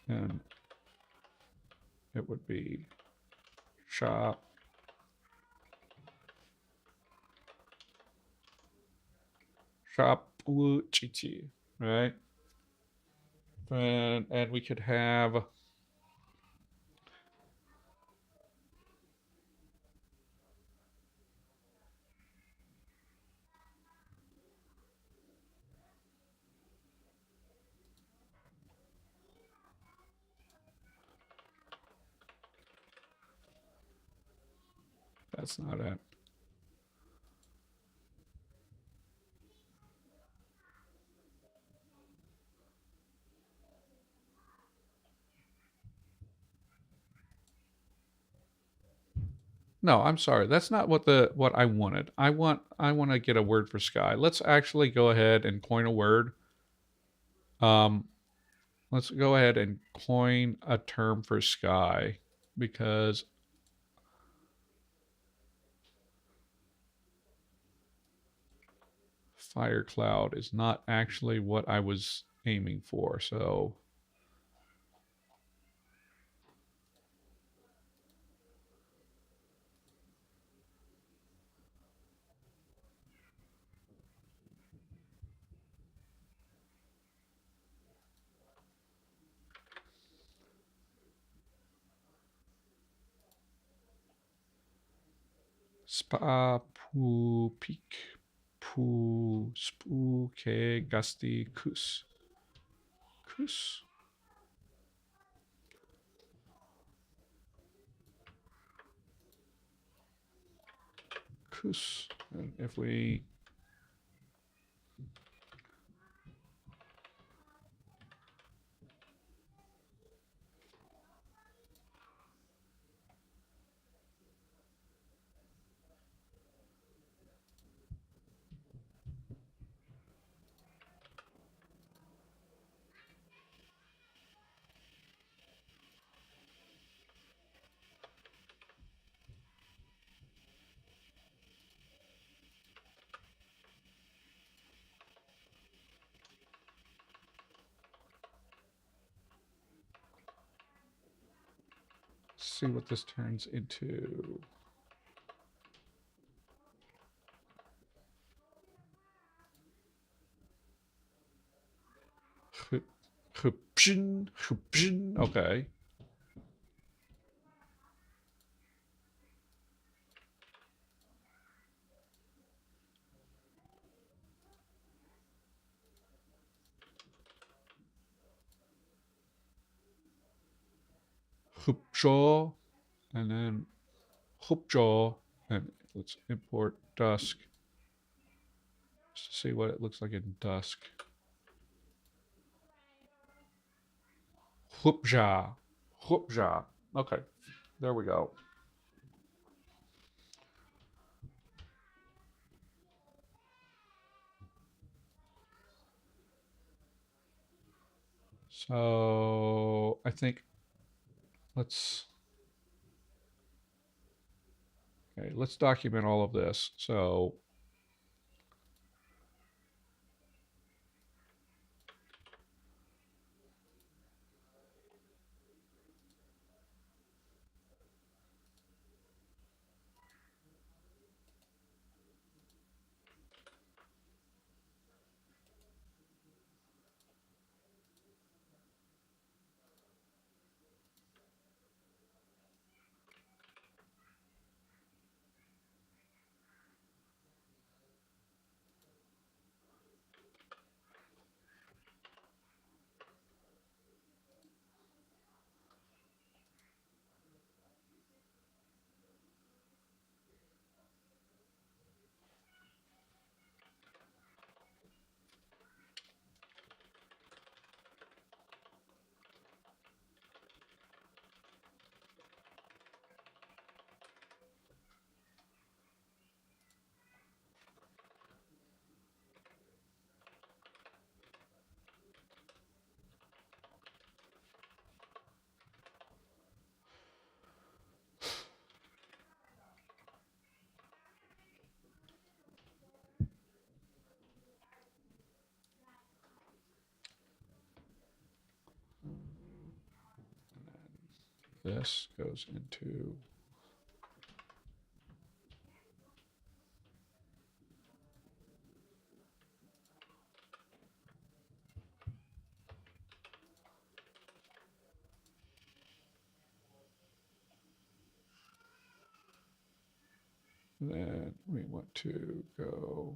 And it would be sha wu chi, right? And we could have that's not it. No, I'm sorry. That's not what I wanted. I want to get a word for sky. Let's actually go ahead and coin a word. Um, let's go ahead and coin a term for sky because fire cloud is not actually what I was aiming for. So spa pu peak pu spooke gusty kus kus kus. And if we see what this turns into. Okay. Hoopjaw, and then Hoopjaw, and let's import Dusk just to see what it looks like in Dusk. Hoopja, Hoopja. Okay, there we go. So I think let's let's document all of this. So this goes into then we want to go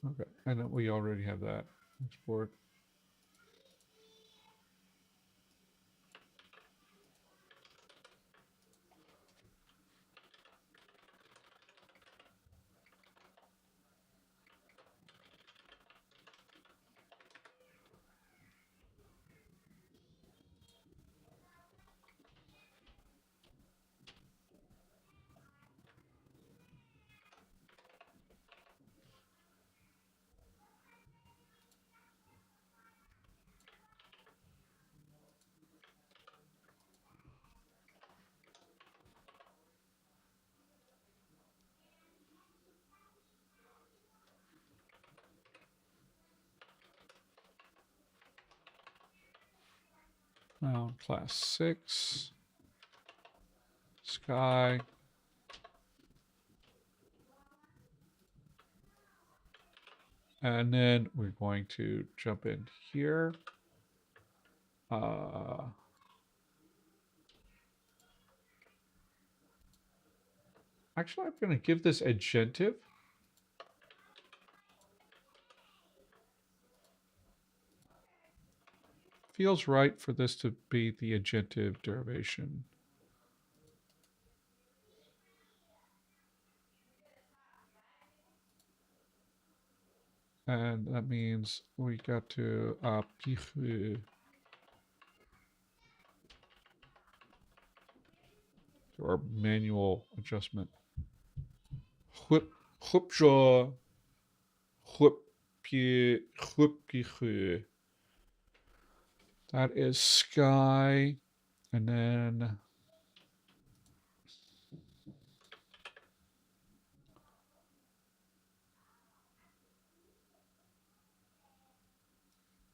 okay, and then we already have that export. Clown class 6. Sky. And then we're going to jump in here. Actually, I'm going to give this agentive. Feels right for this to be the agentive derivation. And that means we got to or manual adjustment. Whip jaw. That is sky. And then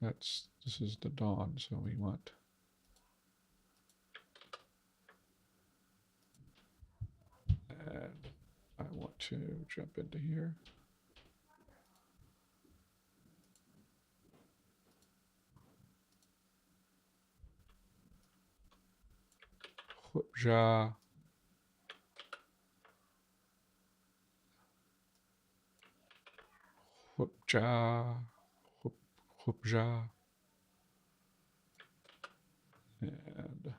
this is the dawn, so we want and I want to jump into here. Whipja. Whipja. Whipja. And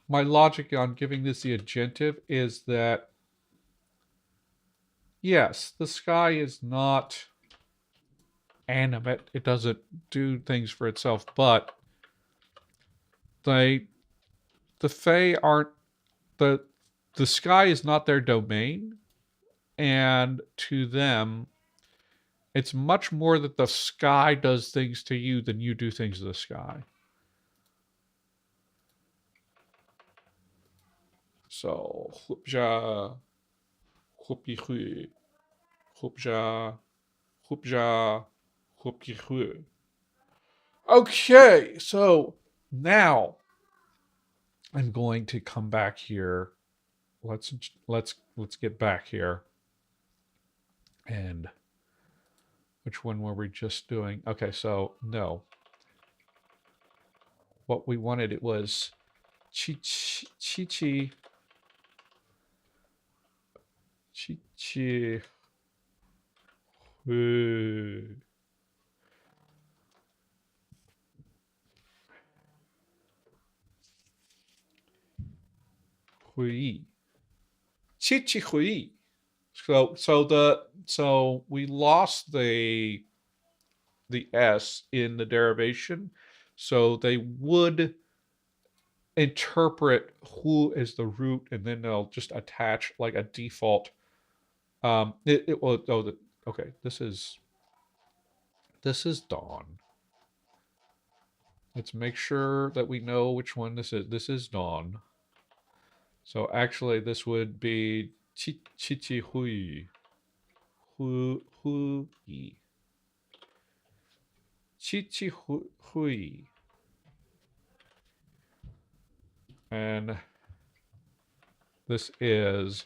my logic on giving this the agentive is that yes, the sky is not animate. It doesn't do things for itself, but the Fae aren't the sky is not their domain, and to them it's much more that the sky does things to you than you do things to the sky. So Hupja, Hupihu, Hupja, Hupja, Hupihu. Okay, so now I'm going to come back here. Let's get back here. And which one were we just doing? Okay, so no. What we wanted, it was chi hui. Chi hui. So we lost the S in the derivation. So they would interpret hu as the root, and then they'll just attach like a default. Okay, this is dawn. Let's make sure that we know which one this is. This is dawn. So actually, this would be chi hui. Hui. Chi hui. And this is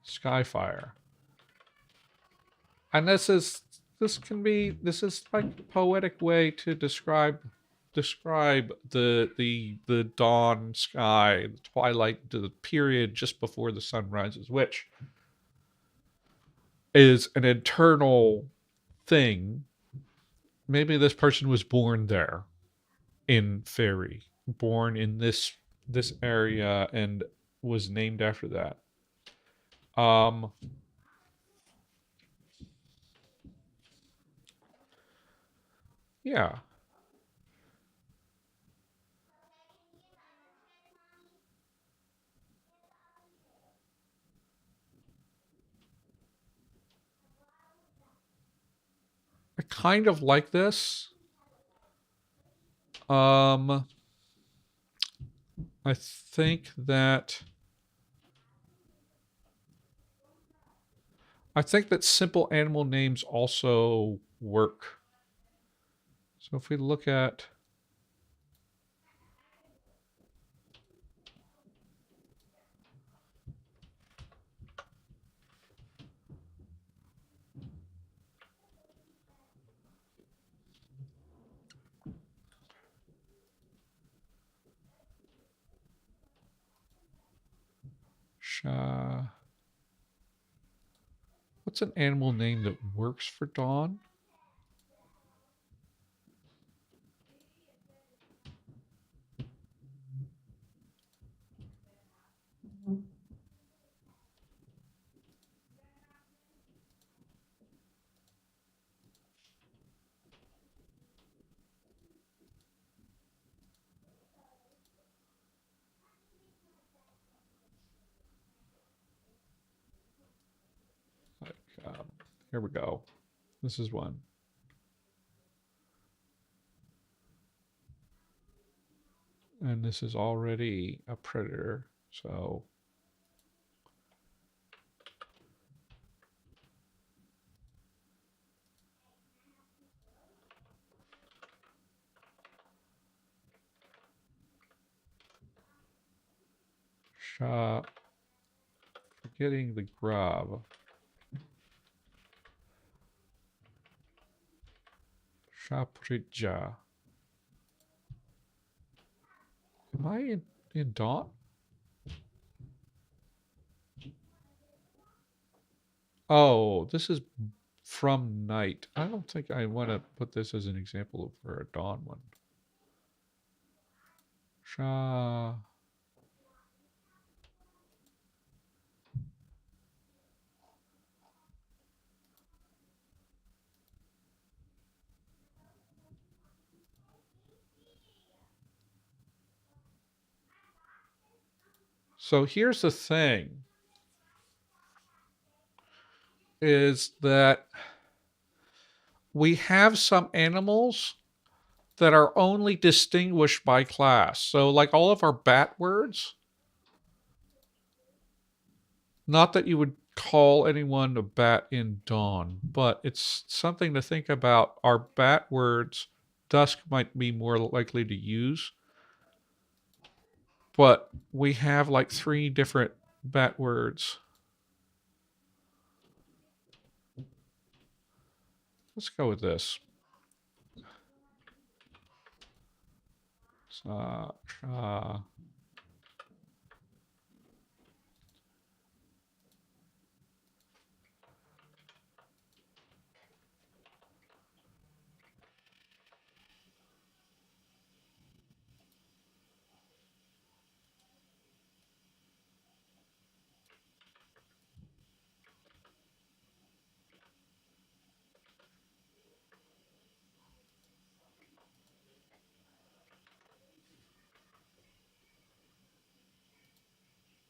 Skyfire. And this is like a poetic way to describe the dawn sky, the twilight, the period just before the sun rises, which is an internal thing. Maybe this person was born there in Fairy, born in this area and was named after that. Yeah. I kind of like this. I think that simple animal names also work. So if we look at Sha, what's an animal name that works for Dawn? Like, here we go. This is one. And this is already a predator, so Sha, forgetting the grub. Shaprija. Am I in Dawn? Oh, this is from Night. I don't think I want to put this as an example for a Dawn one. Sha. So here's the thing, is that we have some animals that are only distinguished by class. So like all of our bat words, not that you would call anyone a bat in Dawn, but it's something to think about. Our bat words, Dusk might be more likely to use, but we have like 3 different bat words. Let's go with this. Sa.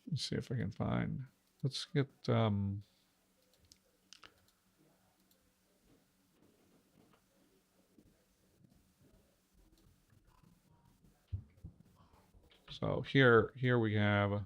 Let's see if I can find. Let's get so here we have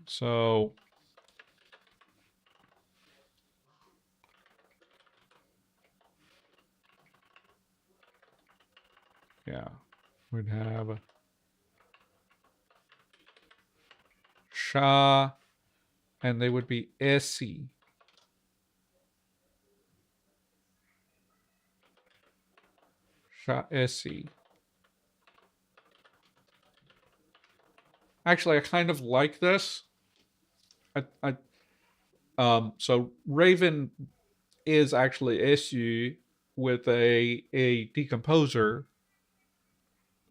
so yeah, we'd have Sha, and they would be Essie. Sha Essie. Actually, I kind of like this. So Raven is actually SU with a decomposer.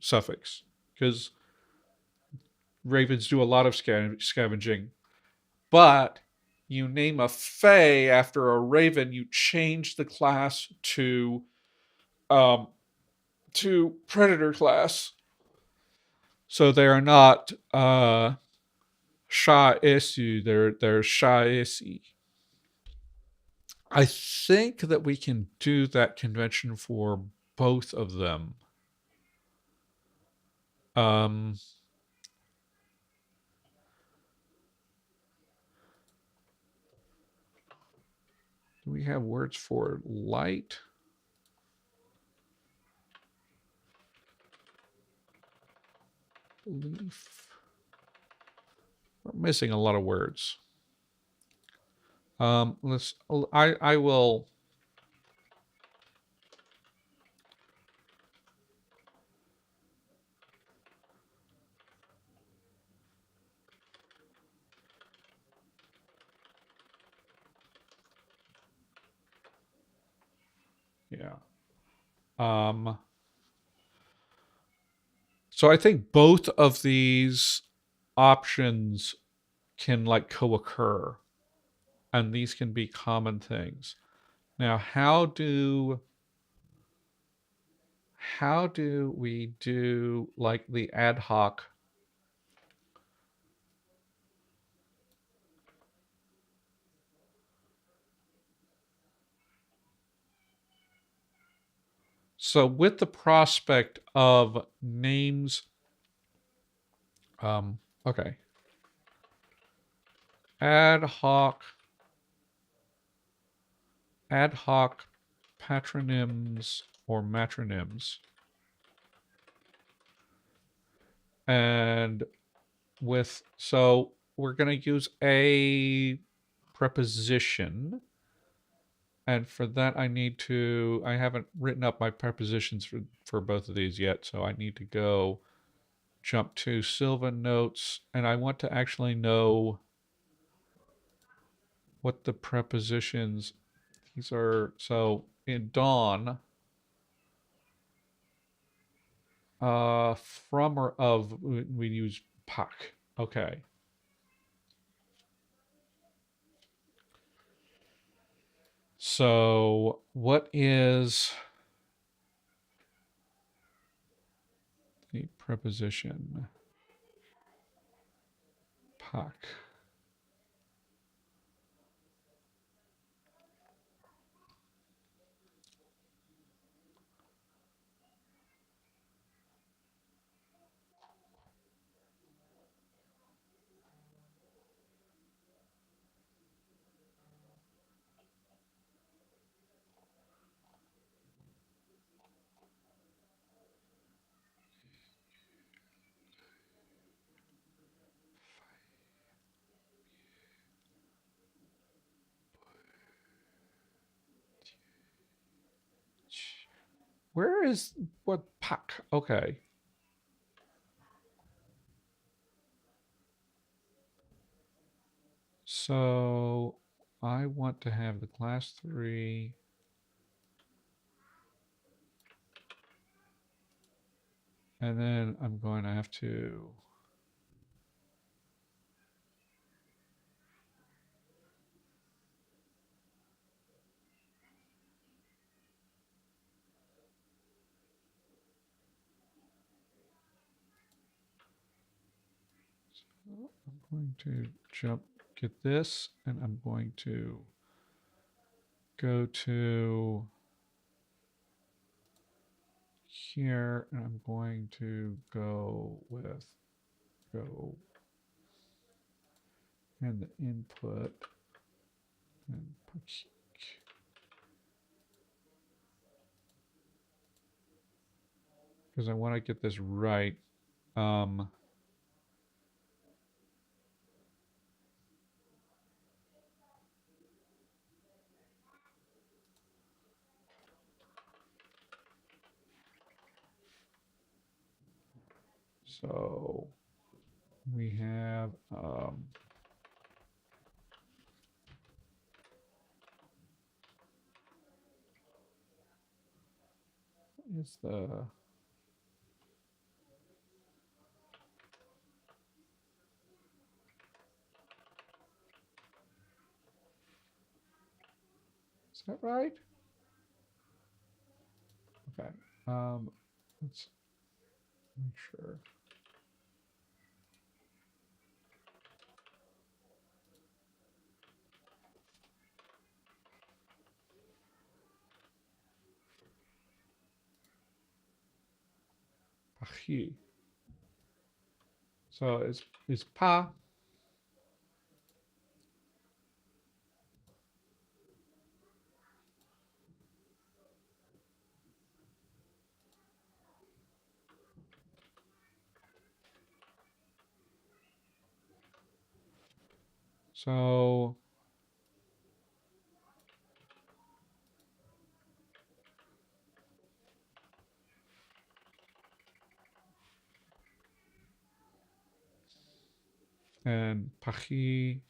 suffix because ravens do a lot of scavenging. But you name a fae after a raven, you change the class um, to predator class. So they are not Sha Isu, they're Sha Isi. I think that we can do that convention for both of them. Um, do we have words for light? Leaf. We're missing a lot of words. Let's. I will. Yeah. So I think both of these options can like co-occur, and these can be common things. Now, how do we do like the ad hoc? So with the prospect of names, okay, ad hoc patronyms or matronyms, and so we're going to use a preposition, and for that I haven't written up my prepositions for both of these yet, so I need to jump to Sylvan Notes, and I want to actually know what the prepositions these are. So in Dawn, from or of, we use pak. Okay. So what is the preposition pak? Where is what pak? Okay. So I want to have the class 3. And then I'm going to have to get this, and I'm going to go to here, and I'm going to go and the input, and because I want to get this right. So we have is the Is that right? Okay. Let's make sure. Pachi. So it's pa. So and pachi.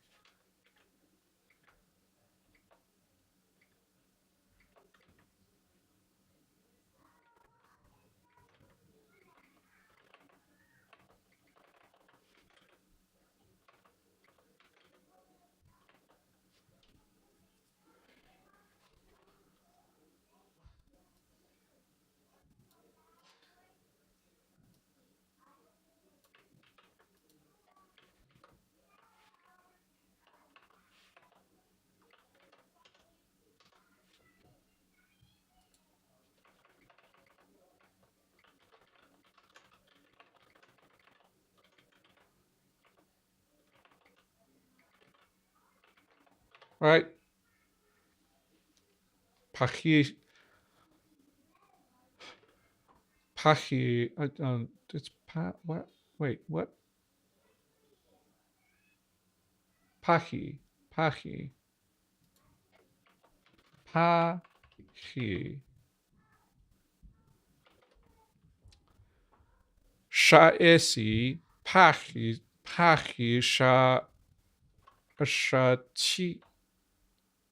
Right? Pachi. Pachi. It's pa. What? Wait. What? Pachi. Pachi. Pachi. Shaesi. Pachi. Pachi. Sha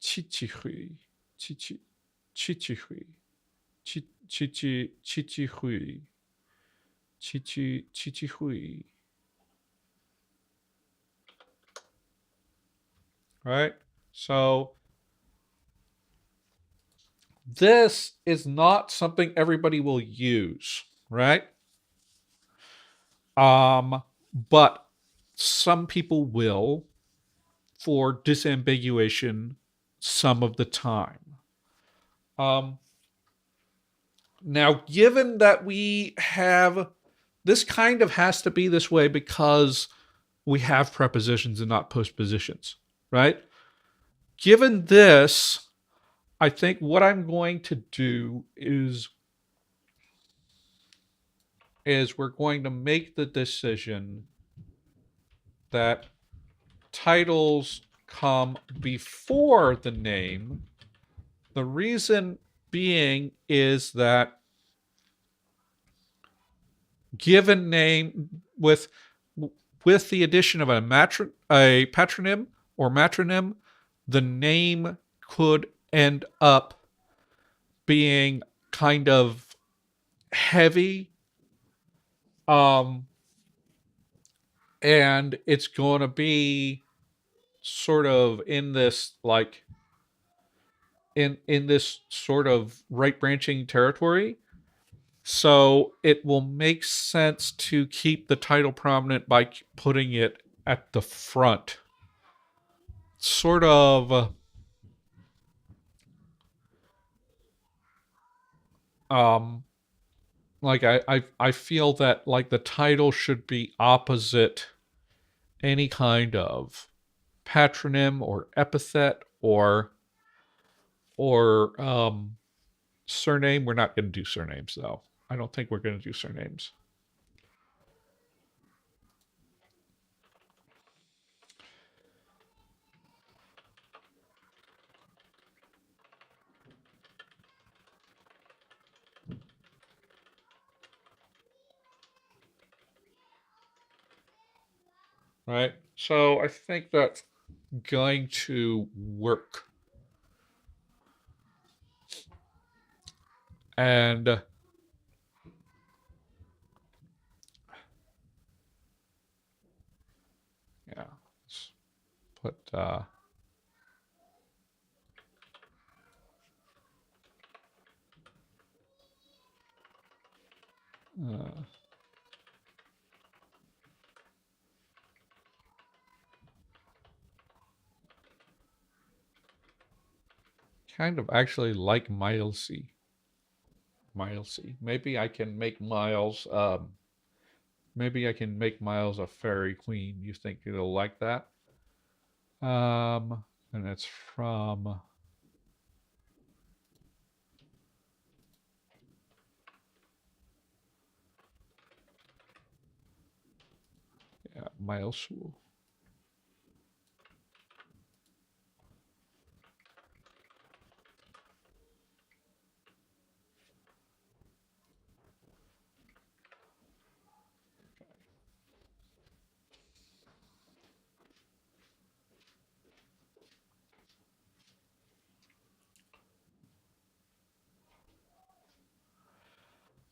chichihui. Chichi. Chichihui. Chichihui. Chichihui. Right? So this is not something everybody will use, right? But some people will for disambiguation some of the time. Now, given that we have this kind of has to be this way because we have prepositions and not postpositions, right? Given this, I think what I'm going to do is we're going to make the decision that titles come before the name. The reason being is that given name with the addition of a patronym or matronym, the name could end up being kind of heavy, and it's going to be sort of in this like in this sort of right branching territory. So it will make sense to keep the title prominent by putting it at the front. Sort of um like I feel that like the title should be opposite any kind of patronym or epithet or surname. We're not going to do surnames though. I don't think we're going to do surnames. Right? So I think that's going to work. And yeah, let's put Uh, kind of actually like Milesy. Milesy. Maybe I can make Miles. Maybe I can make Miles a fairy queen. You think it'll like that? And it's from yeah, Miles.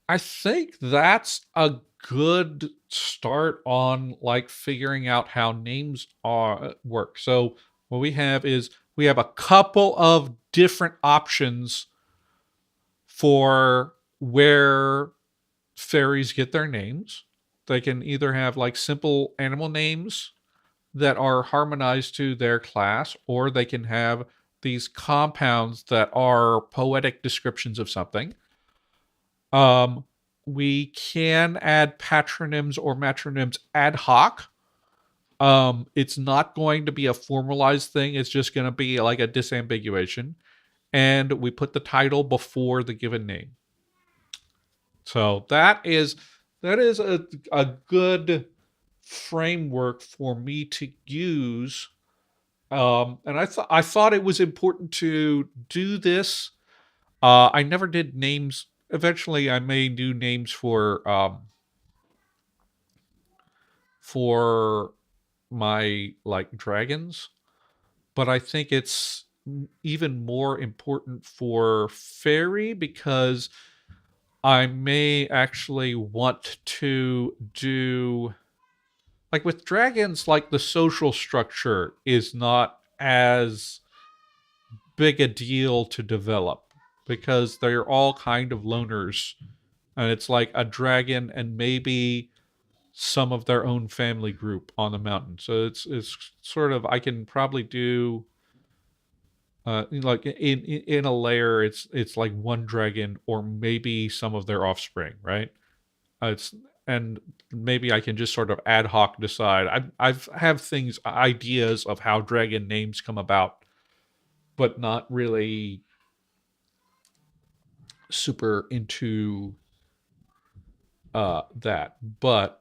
I think that's a good start on like figuring out how names are work. So what we have is we have a couple of different options for where fairies get their names. They can either have like simple animal names that are harmonized to their class, or they can have these compounds that are poetic descriptions of something. Um, we can add patronyms or matronyms ad hoc. It's not going to be a formalized thing. It's just going to be like a disambiguation. And we put the title before the given name. So that is a good framework for me to use. And I thought it was important to do this. I never did names. Eventually, I may do names for my like dragons, but I think it's even more important for fairy because I may actually want to do like with dragons, like the social structure is not as big a deal to develop because they're all kind of loners, and it's like a dragon and maybe some of their own family group on the mountain. So it's sort of I can probably do like in a layer it's like one dragon or maybe some of their offspring, right? It's and maybe I can just sort of ad hoc decide. I've have things ideas of how dragon names come about, but not really super into that. But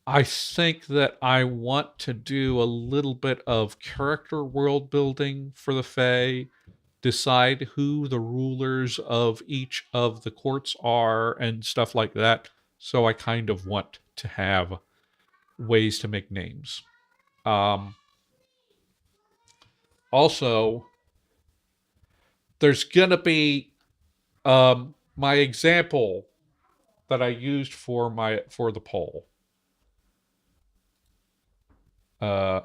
I think that I want to do a little bit of character world building for the Fae, decide who the rulers of each of the courts are, and stuff like that. So I kind of want to have ways to make names. Um, Also, there's gonna be my example that I used for the poll. Uh,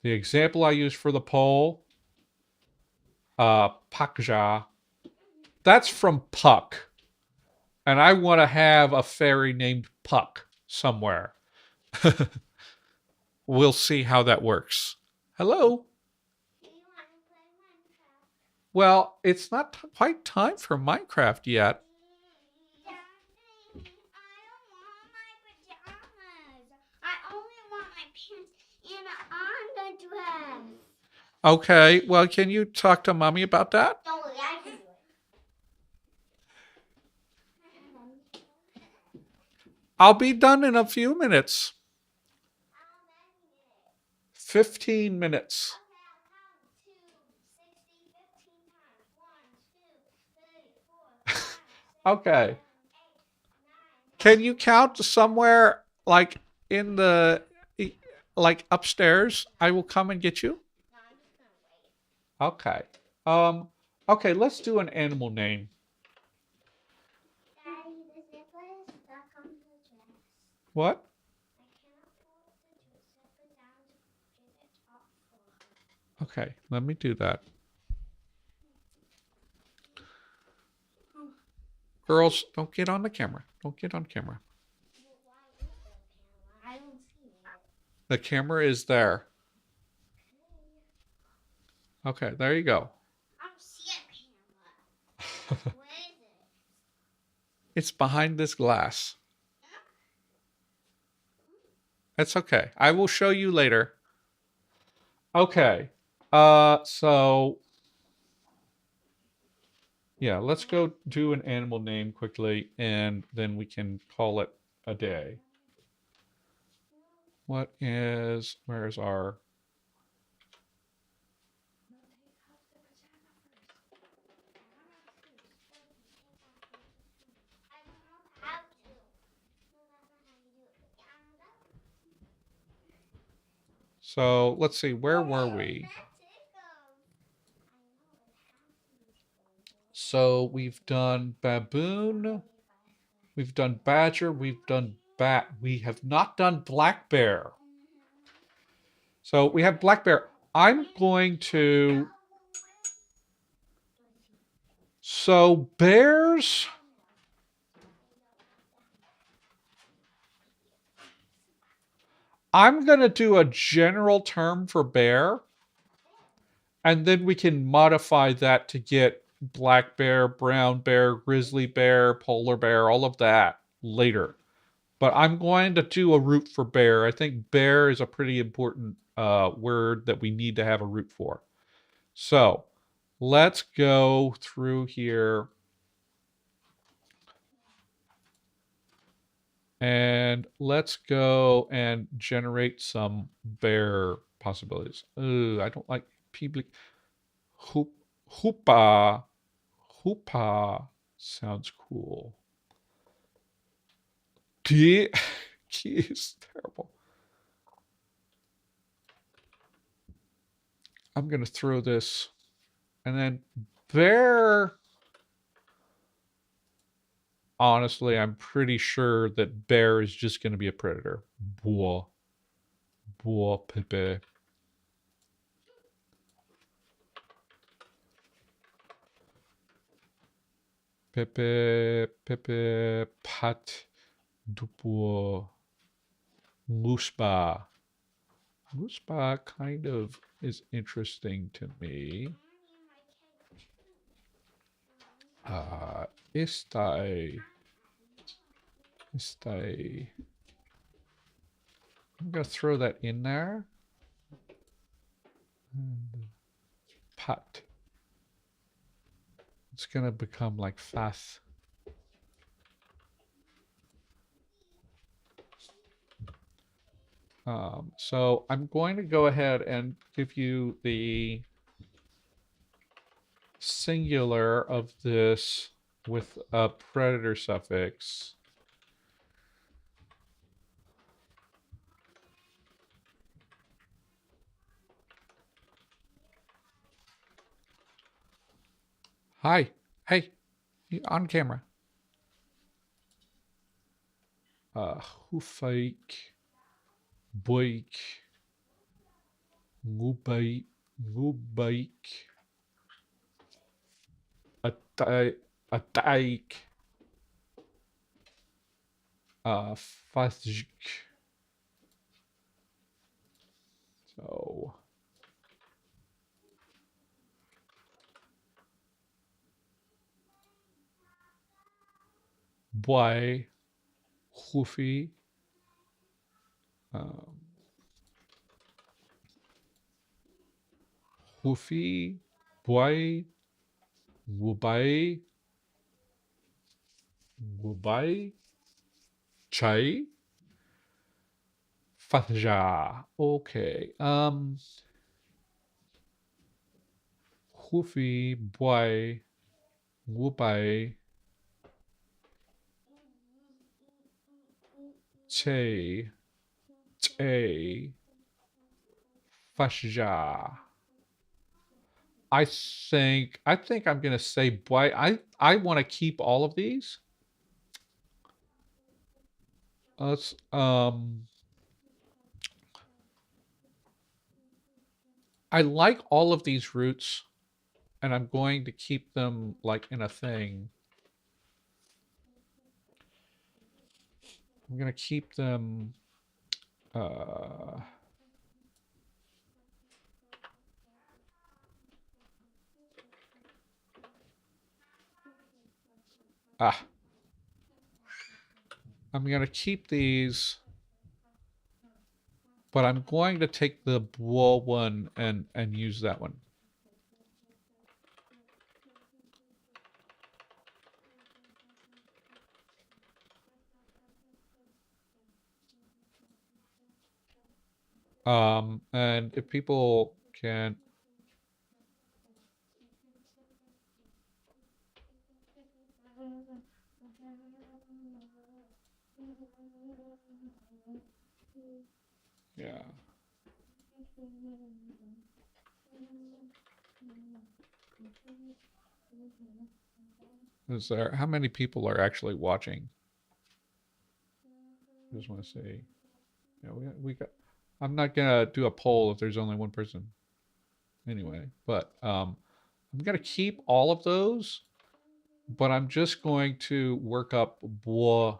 the example I used for the poll, Pakja, that's from Puck, and I want to have a fairy named Puck somewhere. We'll see how that works. Hello. Well, it's not quite time for Minecraft yet. Okay, well, can you talk to mommy about that? I'll be done in a few minutes. 15 minutes. Okay. Can you count somewhere like in the like upstairs? I will come and get you. Okay. Um okay, let's do an animal name. What? Okay, let me do that. Girls, don't get on the camera. Don't get on camera. I don't see it. The camera is there. Okay, there you go. I don't see a camera. Where is it? It's behind this glass. That's okay. I will show you later. Okay. So yeah, let's go do an animal name quickly and then we can call it a day. Where's our So let's see, where were we? So we've done baboon, we've done badger, we've done bat. We have not done black bear. So we have black bear. I'm going to. So bears. I'm going to do a general term for bear. And then we can modify that to get black bear, brown bear, grizzly bear, polar bear, all of that later. But I'm going to do a root for bear. I think bear is a pretty important word that we need to have a root for. So let's go through here. And let's go and generate some bear possibilities. I don't like public. Hoopa. Hoopa sounds cool. Key is terrible. I'm going to throw this. And then bear. Honestly, I'm pretty sure that bear is just going to be a predator. Boa. Boa pepe. Pepe, pat, dupo, muspa. Muspa kind of is interesting to me. Istai. I'm going to throw that in there. And pat. It's going to become like fast. So I'm going to go ahead and give you the singular of this with a predator suffix. Hi. Hey. On camera. Hoefijk. Boik. Ngubijk. A dijk. Fazjik. So. Boy. Hoefie. Hoefie. Boy. Wubai. Chai. Fazja. Okay. Hoefie. Boy. Wubai. Che. Fashja. I think I'm gonna say boy. I want to keep all of these. Let's I like all of these roots, and I'm going to keep them like in a thing. I'm gonna keep them. Uh, ah, I'm gonna keep these, but I'm going to take the wool one and use that one. And if people can, yeah. Is there, how many people are actually watching? I just want to say, yeah, we got, I'm not gonna do a poll if there's only one person anyway, but, I'm gonna keep all of those, but I'm just going to work up bois,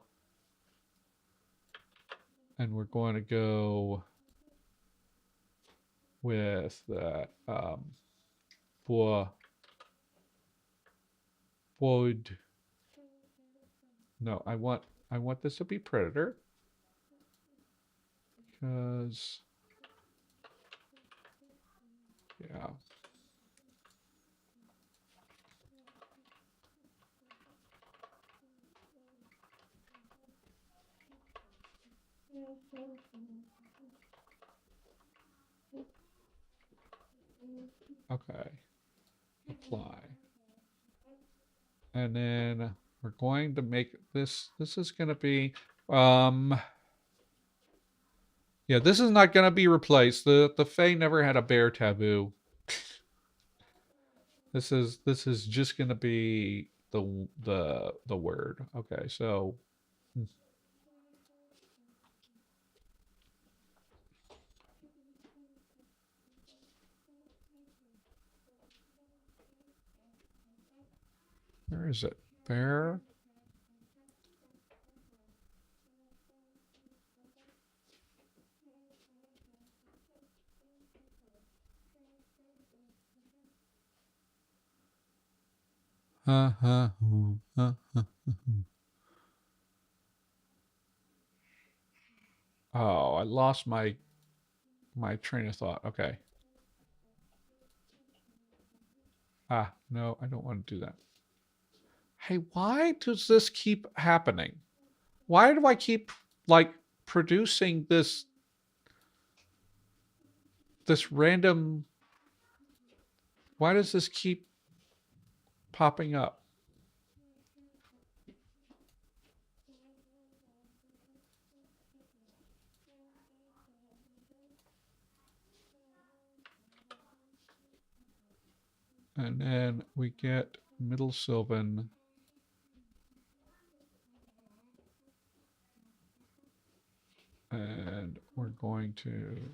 and we're going to go with that, bois, wood. No, I want this to be predator, because, yeah. Okay, apply. And then we're going to make this, this is going to be, um, yeah, this is not going to be replaced. The Fae never had a bear taboo. This is just going to be the word. Okay, so where is it? Bear. Oh, I lost my train of thought. Okay. Ah, no, I don't want to do that. Hey, why does this keep happening? Why do I keep like producing this random, why does this keep popping up? And then we get Middle Sylvan. And we're going to,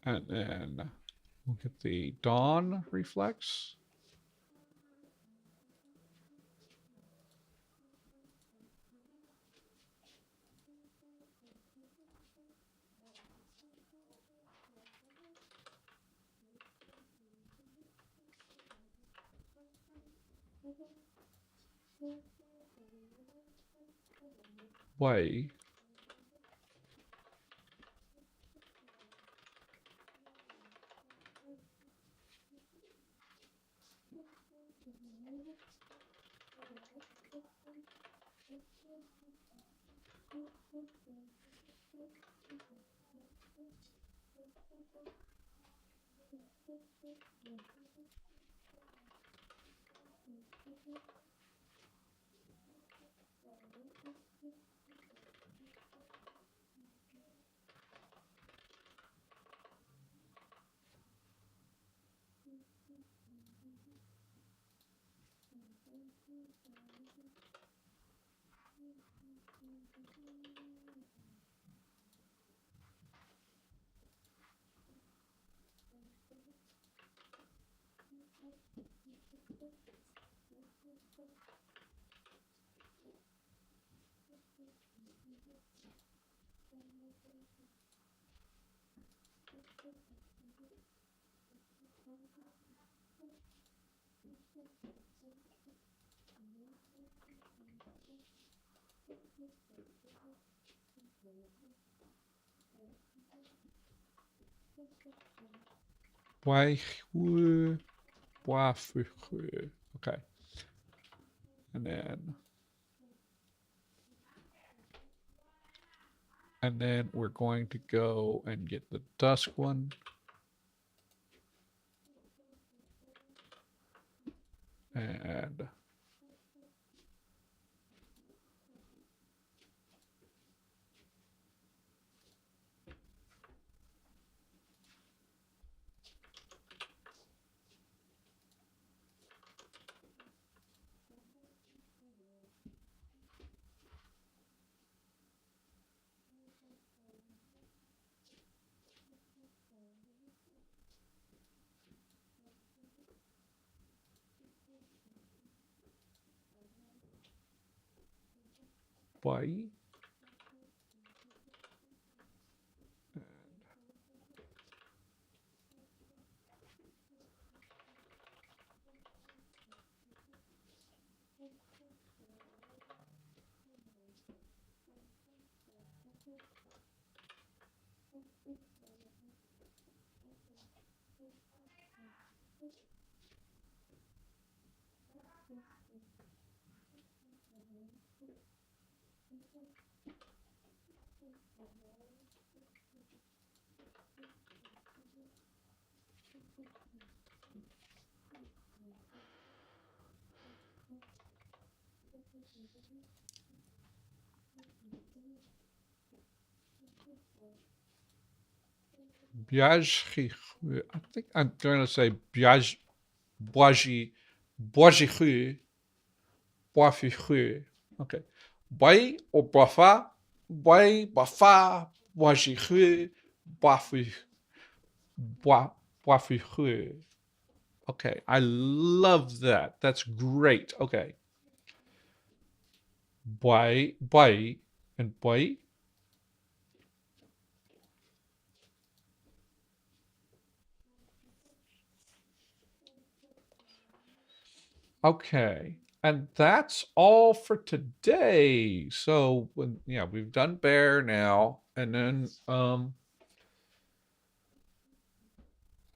and then we'll get the Dawn reflex. Why? Why? Okay. And then we're going to go and get the dusk one. And why? Biaj. I think I'm going to say Biaj. Boaji. Boaji. Boafi. Okay. Boy or Bafa. Boy, Bafa. Boaji. Boafi. Boafi. Okay. I love that. That's great. Okay. Boy, and boy. Okay. And that's all for today. So, yeah, we've done bear now, and then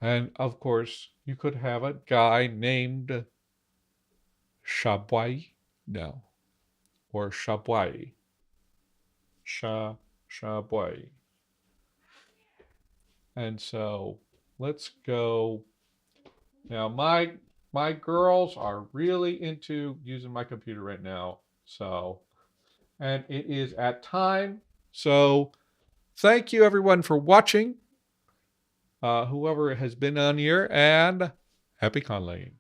and of course, you could have a guy named Shabwai, no, or Shabwai, Shabwai. And so, let's go. Now, my girls are really into using my computer right now. So, and it is at time. So, thank you everyone for watching. Whoever has been on here, and happy conlaying.